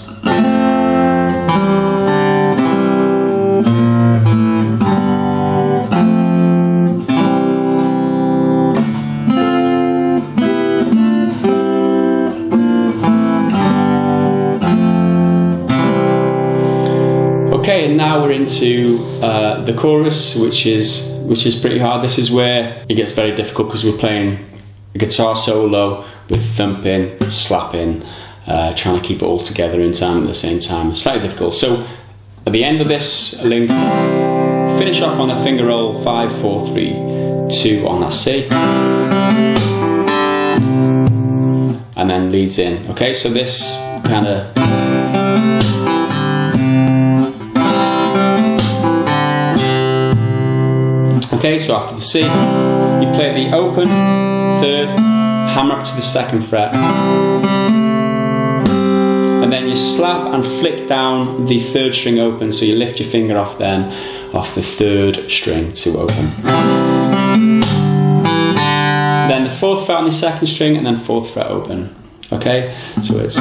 Speaker 1: Okay, and now we're into the chorus, which is pretty hard. This is where it gets very difficult because we're playing a guitar solo with thumping, slapping, trying to keep it all together in time at the same time. Slightly difficult. So at the end of this link, finish off on the finger roll 5, 4, 3, 2 on that C, and then leads in. Okay, so this kind of okay, so after the C, you play the open, 3rd, hammer up to the 2nd fret, and then you slap and flick down the 3rd string open, so you lift your finger off then, off the 3rd string to open. Then the 4th fret on the 2nd string, and then 4th fret open. Okay, so it's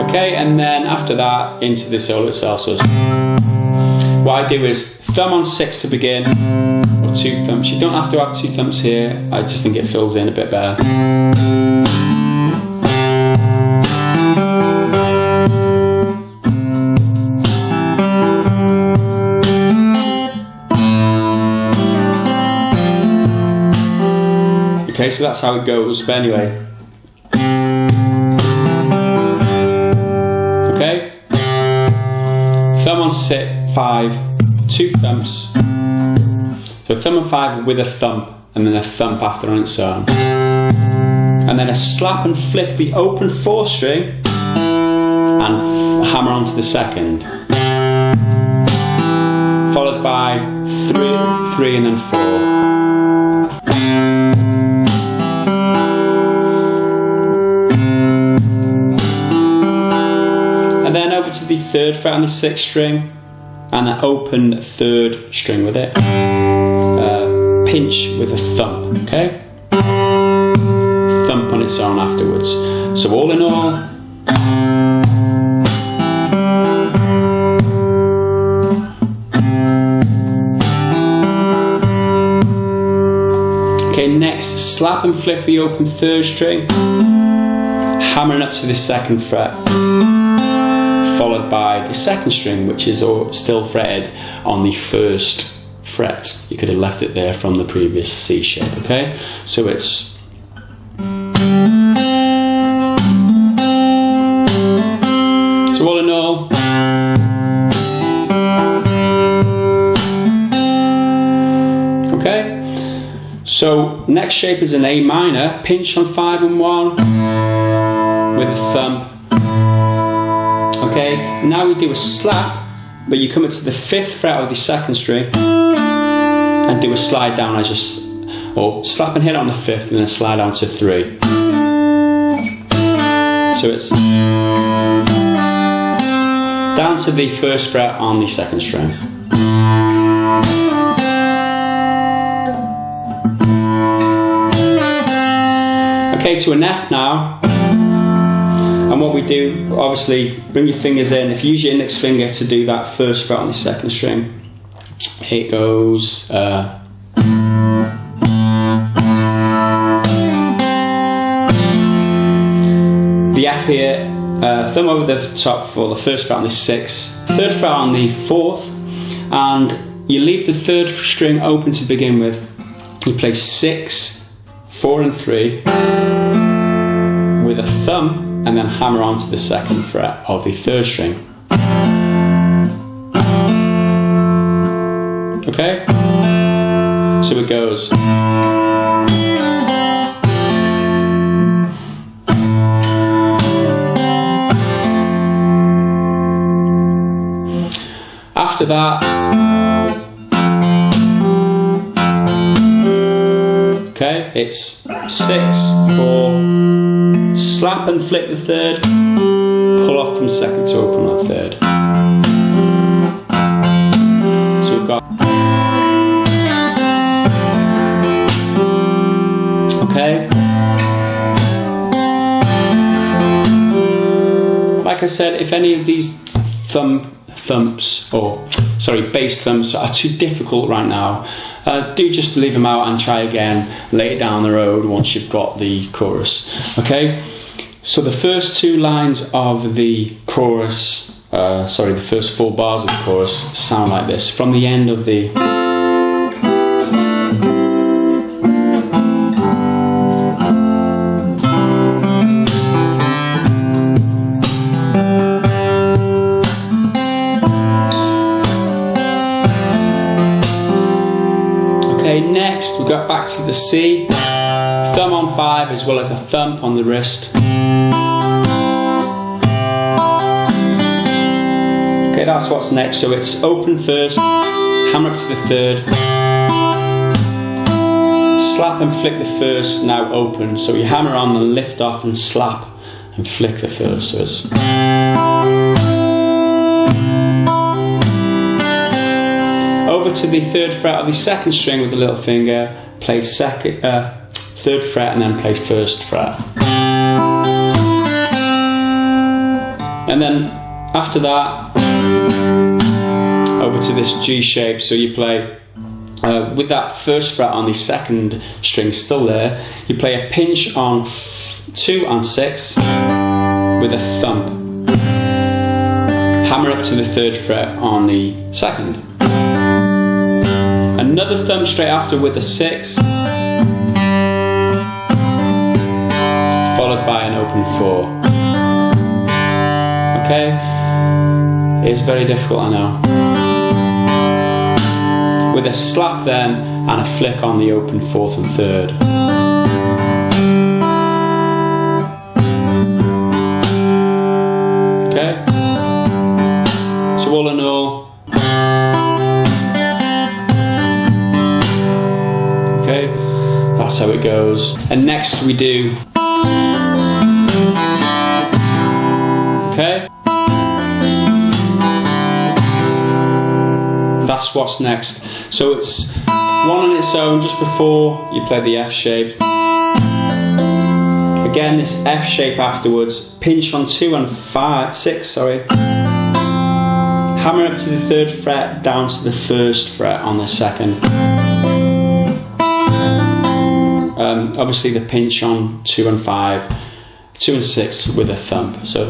Speaker 1: okay, and then after that into the solo itself. So what I do is thumb on 6 to begin, or 2 thumbs. You don't have to have 2 thumbs here, I just think it fills in a bit better. Okay, so that's how it goes, but anyway. Okay, thumb on 6, 5, 2 thumps. So thumb on 5 with a thump, and then a thump after on its own. And then a slap and flick the open 4th string, and hammer onto the 2nd. Followed by 3, 3 and then 4. And then over to the 3rd fret on the 6th string, and an open 3rd string with it. Pinch with a thump, okay? Thump on its own afterwards. So all in all, okay, next slap and flip the open 3rd string, hammering up to the 2nd fret. Followed by the 2nd string, which is still fretted on the 1st fret. You could have left it there from the previous C shape, okay? So it's so all in all, okay? So next shape is an A minor, pinch on 5 and 1 with a thumb. Okay, now we do a slap, but you come up to the 5th fret of the 2nd string and do a slide down as or slap and hit on the 5th and then slide down to 3. So it's down to the 1st fret on the 2nd string. Okay, to an F now. And what we do, obviously, bring your fingers in. If you use your index finger to do that 1st fret on the 2nd string, it goes the F here, thumb over the top for the 1st fret on the 6th, 3rd fret on the 4th, and you leave the 3rd string open to begin with. You play 6, 4 and 3 with a thumb, and then hammer onto the 2nd fret of the 3rd string. Okay? So it goes. After that, okay, it's 6, 4, slap and flick the third, pull off from second to open on the third. So we've got, okay. Like I said, if any of these bass thumps are too difficult right now, do just leave them out and try again later down the road once you've got the chorus. Okay, so the first 2 lines of the chorus, the first 4 bars of the chorus sound like this from the end of the next, we go back to the C, thumb on 5 as well as a thump on the wrist. Okay, that's what's next. So it's open first, hammer up to the third, slap and flick the first, now open. So you hammer on and lift off and slap and flick the first. So it's over to the 3rd fret of the 2nd string with the little finger, play 3rd fret and then play 1st fret. And then after that, over to this G shape, so you play, with that 1st fret on the 2nd string still there, you play a pinch on 2 and 6 with a thump. Hammer up to the 3rd fret on the 2nd. Another thumb straight after with a 6, followed by an open 4. Okay, it's very difficult, I know. With a slap then and a flick on the open 4th and 3rd. Okay, so all in all, that's how it goes. And next we do, okay, that's what's next. So it's 1 on its own just before you play the F shape. Again, this F shape afterwards, pinch on 2 and 6, hammer up to the 3rd fret, down to the 1st fret on the 2nd. Obviously the pinch on 2 and 5, 2 and 6 with a thump. So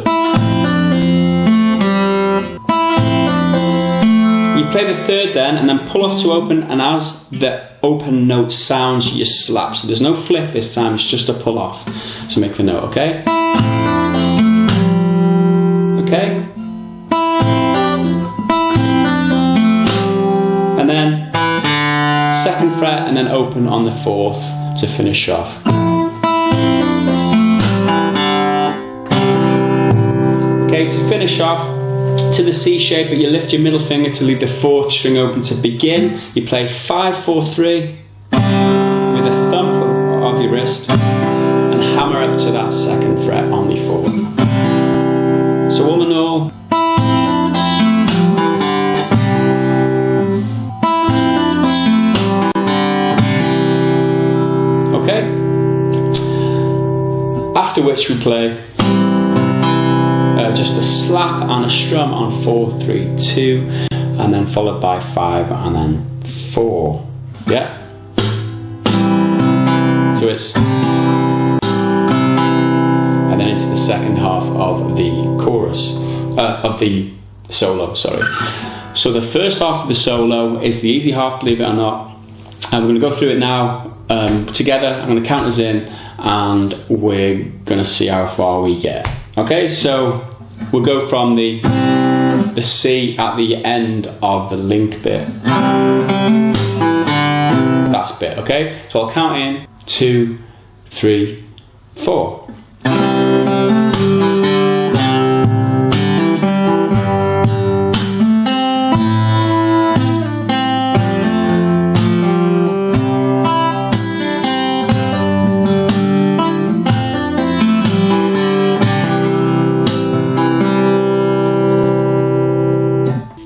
Speaker 1: you play the 3rd then and then pull off to open, and as the open note sounds you slap. So there's no flick this time, it's just a pull off to make the note, okay? Okay? And then 2nd fret and then open on the 4th to finish off. Okay, to finish off, to the C shape, but you lift your middle finger to leave the 4th string open to begin. You play 5, 4, 3 with a thump of your wrist and hammer up to that 2nd fret on the 4th. So all in all, okay, after which we play just a slap and a strum on 4, 3, 2, and then followed by 5 and then 4. Yeah. So it's, and then into the 2nd half of the chorus, of the solo, sorry. So the first half of the solo is the easy half, believe it or not. And we're going to go through it now together. I'm going to count us in and we're going to see how far we get. Okay, so we'll go from the the C at the end of the link bit. That's bit, okay? So I'll count in 2, 3, 4.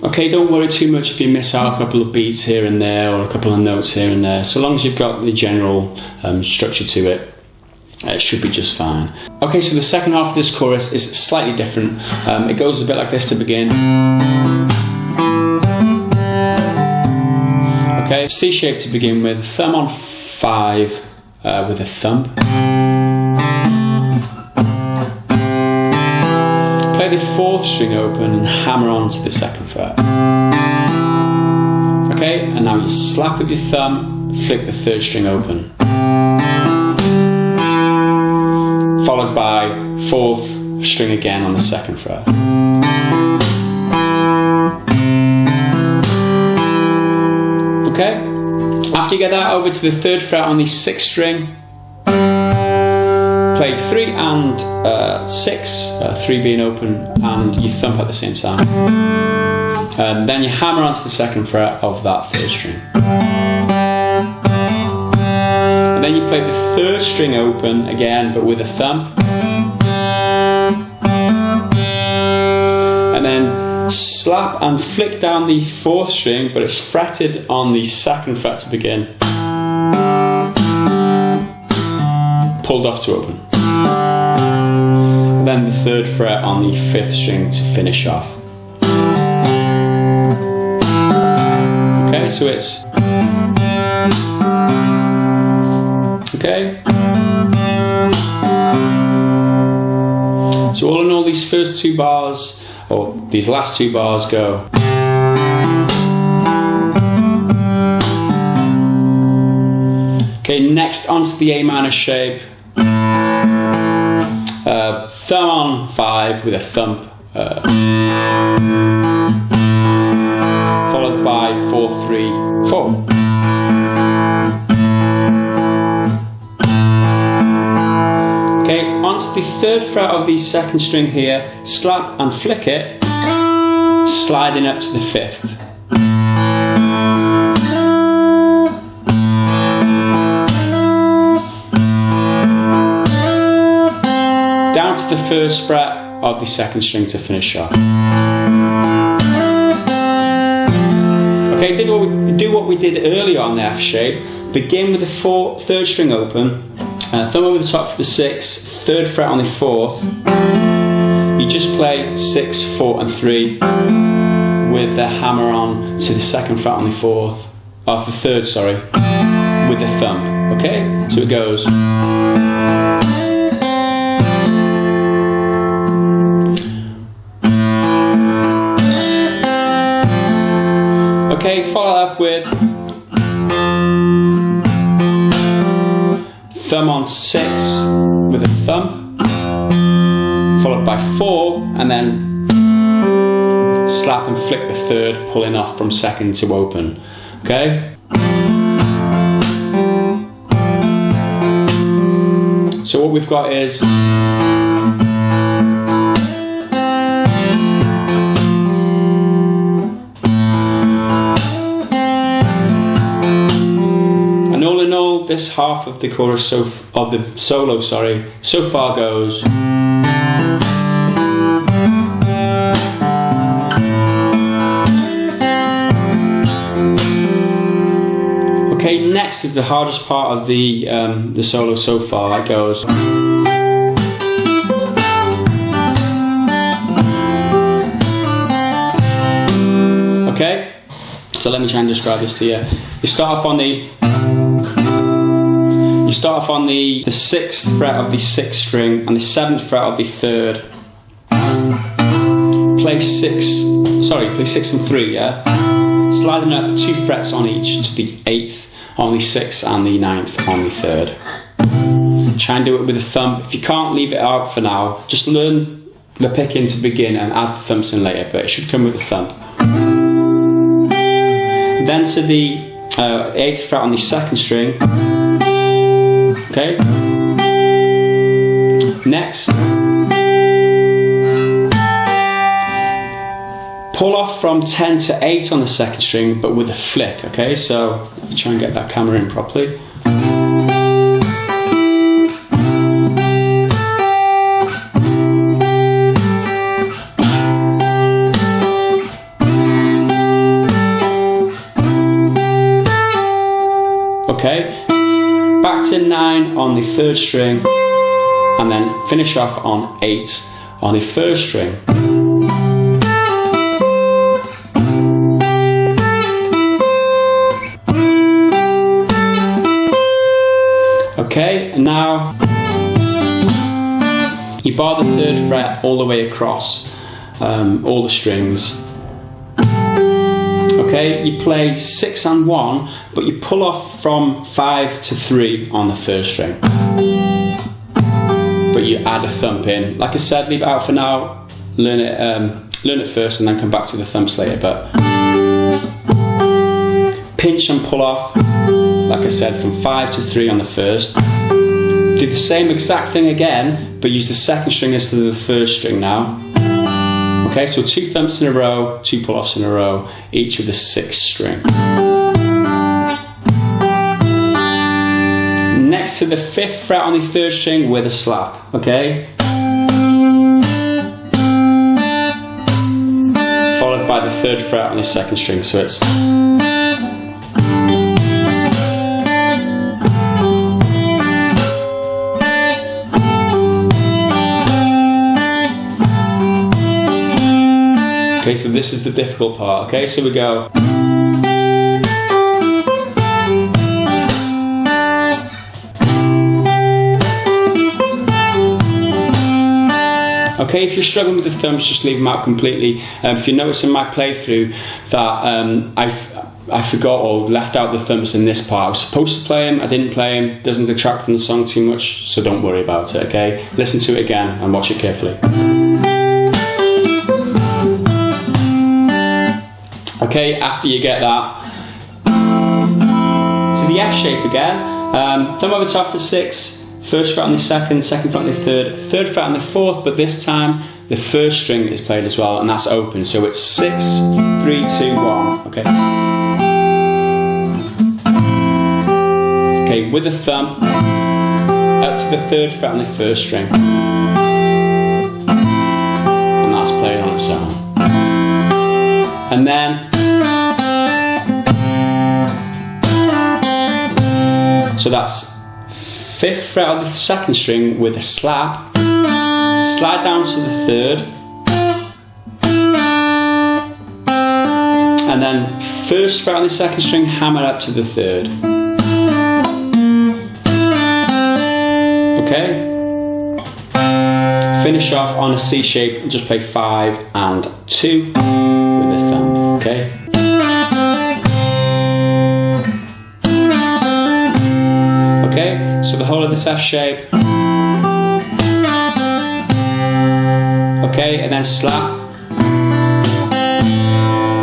Speaker 1: Okay, don't worry too much if you miss out a couple of beats here and there, or a couple of notes here and there. So long as you've got the general structure to it, it should be just fine. Okay, so the second half of this chorus is slightly different. It goes a bit like this to begin. Okay, C shape to begin with, thumb on 5 with a thumb. Play the 4th string open and hammer on to the 2nd fret. Okay, and now you slap with your thumb, flick the 3rd string open. Followed by 4th string again on the 2nd fret. Okay, after you get that over to the 3rd fret on the 6th string, play 3 and 6, 3 being open, and you thump at the same time. Then you hammer onto the 2nd fret of that 3rd string. And then you play the 3rd string open again, but with a thump. And then slap and flick down the 4th string, but it's fretted on the 2nd fret to begin. Pulled off to open. And then the 3rd fret on the 5th string to finish off. Okay, so it's... Okay. So all in all, these first 2 bars, or these last 2 bars go... Okay, next onto the A minor shape. Thumb on 5 with a thump, followed by 4, 3, 4. Okay, onto the 3rd fret of the 2nd string here, slap and flick it, sliding up to the 5th. Down to the 1st fret of the 2nd string to finish off. Okay, do what we did earlier on the F shape. Begin with the 3rd string open, thumb over the top for the 6th, 3rd fret on the 4th. You just play 6, 4 and 3 with the hammer on to the 2nd fret on the 4th, of the 3rd, sorry, with the thumb. Okay, so it goes. Okay, follow up with thumb on 6 with a thumb, followed by 4, and then slap and flick the 3rd, pulling off from 2nd to open. Okay? So what we've got is this half of the chorus, of the solo, sorry, so far goes. Okay, next is the hardest part of the solo so far. That goes. Okay, so let me try and describe this to you. You start off on the 6th fret of the 6th string and the 7th fret of the 3rd. Play 6 and 3, yeah? Sliding up 2 frets on each to the 8th on the 6th and the 9th on the 3rd. Try and do it with a thumb. If you can't, leave it out for now. Just learn the picking to begin and add the thumps in later, but it should come with the thump. Then to the 8th fret on the 2nd string. Okay. Next, pull off from 10 to 8 on the 2nd string, but with a flick. Okay, so let me try and get that camera in properly. Okay, back to 9 on the 3rd string, and then finish off on 8 on the 1st string. Okay, and now you bar the 3rd fret all the way across all the strings. Okay, you play 6 and 1, but you pull off from 5 to 3 on the 1st string. But you add a thump in. Like I said, leave it out for now. Learn it first, and then come back to the thumps later. But pinch and pull off, like I said, from 5 to 3 on the 1st. Do the same exact thing again, but use the 2nd string instead of the 1st string now. Okay, so 2 thumps in a row, 2 pull-offs in a row, each with the 6th string. Next to the 5th fret on the 3rd string with a slap, okay? Followed by the 3rd fret on the 2nd string, so it's... Okay, so this is the difficult part, okay? So we go. Okay, if you're struggling with the thumbs, just leave them out completely. If you notice in my playthrough that I forgot or left out the thumbs in this part. I was supposed to play them, I didn't play them. Doesn't detract from the song too much, so don't worry about it, okay? Listen to it again and watch it carefully. Okay, after you get that, to the F shape again, thumb over top for 6, 1st fret on the 2nd, 2nd fret on the 3rd, 3rd fret on the 4th, but this time the 1st string is played as well, and that's open, so it's 6, 3, 2, 1, okay? Okay, with the thumb, up to the 3rd fret on the 1st string, and that's played on its own. And then, so that's 5th fret on the 2nd string with a slap, slide down to the 3rd, and then 1st fret on the 2nd string, hammer up to the 3rd. Okay? Finish off on a C shape and just play 5 and 2 with a thumb, okay? Okay, so the whole of this F shape. Okay, and then slap,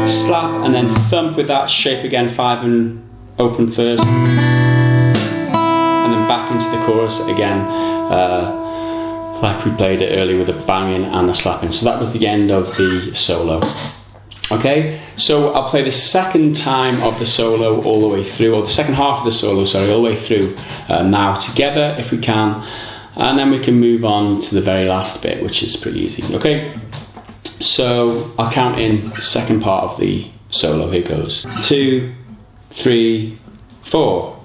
Speaker 1: slap, and then thump with that shape again, 5 and open first, and then back into the chorus again, like we played it earlier with the banging and the slapping. So that was the end of the solo. Okay, so I'll play the second time of the solo all the way through, or the second half of the solo, sorry, all the way through now together if we can, and then we can move on to the very last bit, which is pretty easy. Okay, so I'll count in the second part of the solo. Here goes. 2, 3, 4.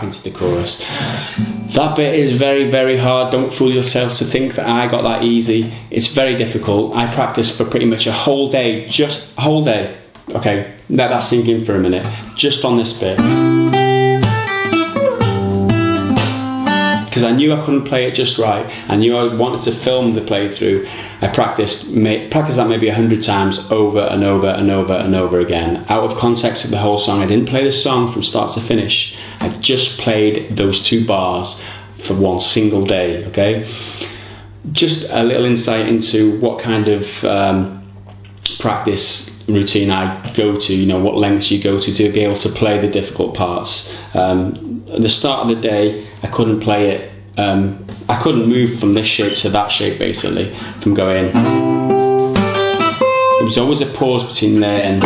Speaker 1: Into the chorus. That bit is very, very hard. Don't fool yourself to think that I got that easy. It's very difficult. I practiced for pretty much a whole day, just a whole day. Okay, let that sink in for a minute, just on this bit. Because because I knew I couldn't play it just right. I knew I wanted to film the playthrough. I practiced that maybe 100 times over and over and over and over again. Out of context of the whole song. I didn't play the song from start to finish. I just played those 2 bars for one single day, okay? Just a little insight into what kind of practice routine I go to, you know, what lengths you go to be able to play the difficult parts. At the start of the day, I couldn't play it, I couldn't move from this shape to that shape, basically, from going. There was always a pause between there and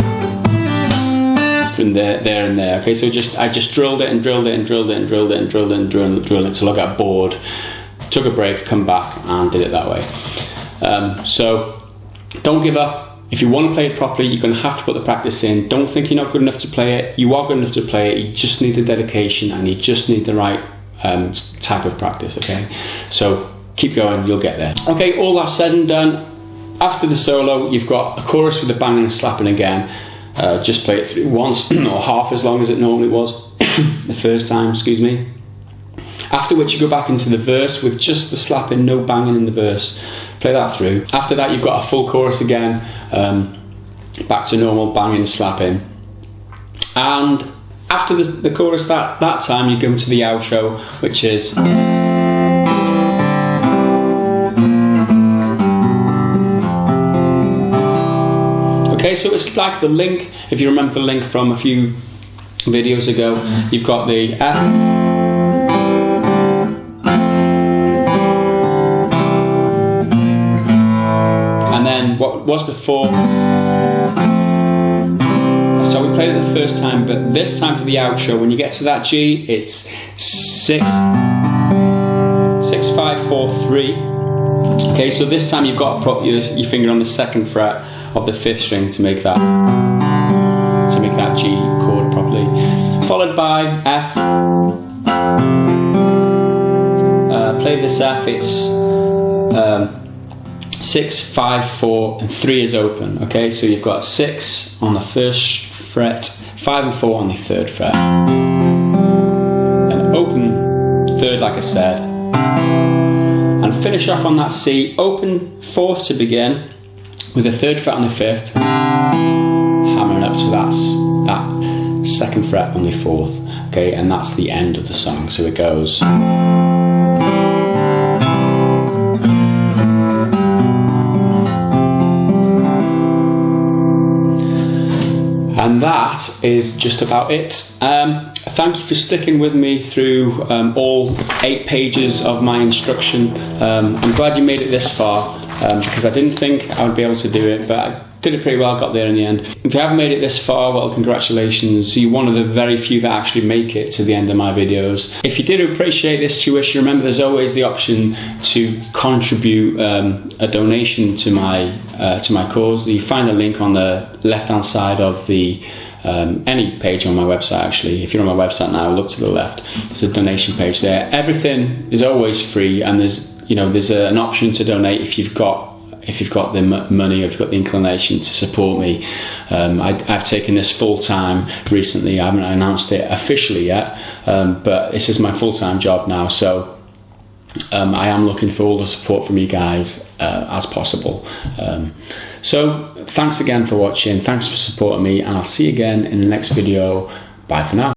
Speaker 1: from there and there, okay? So I just drilled it and drilled it and drilled it and drilled it and drilled it and drilled it until I got bored, took a break, come back and did it that way. So don't give up. If you want to play it properly, you're going to have to put the practice in. Don't think you're not good enough to play it. You are good enough to play it. You just need the dedication and you just need the right type of practice, okay? So keep going, you'll get there. Okay, all that said and done, after the solo, you've got a chorus with the banging and slapping again. Just play it through once, or half as long as it normally was the first time, excuse me. After which you go back into the verse with just the slapping, no banging in the verse. Play that through. After that you've got a full chorus again, back to normal banging, slapping. And after the chorus that time you go into the outro, which is okay, so it's like the link, if you remember the link from a few videos ago, you've got the F, and then what was before. So we played it the first time, but this time for the outro, when you get to that G, it's 6, 5, 4, 3. Okay, so this time you've got to put your finger on the 2nd fret of the 5th string to make that G chord properly. Followed by F. Play this F. It's 6, 5, 4, and 3 is open. Okay, so you've got 6 on the 1st fret, 5 and 4 on the 3rd fret, and open 3rd, like I said, and finish off on that C. Open 4th to begin, with the 3rd fret on the 5th, hammering up to that 2nd fret on the 4th. Okay, and that's the end of the song. So it goes. And that is just about it. Thank you for sticking with me through all 8 pages of my instruction. I'm glad you made it this far, because I didn't think I would be able to do it, but I did it pretty well, got there in the end. If you haven't made it this far, well, congratulations. You're one of the very few that actually make it to the end of my videos. If you did appreciate this tuition, remember there's always the option to contribute a donation to my cause. You find the link on the left-hand side of the any page on my website. Actually, if you're on my website now, look to the left. There's a donation page there. Everything is always free, and there's an option to donate if you've got the money, if you've got the inclination to support me. I've taken this full-time recently. I haven't announced it officially yet, but this is my full-time job now, so I am looking for all the support from you guys as possible. So thanks again for watching, thanks for supporting me, and I'll see you again in the next video. Bye for now.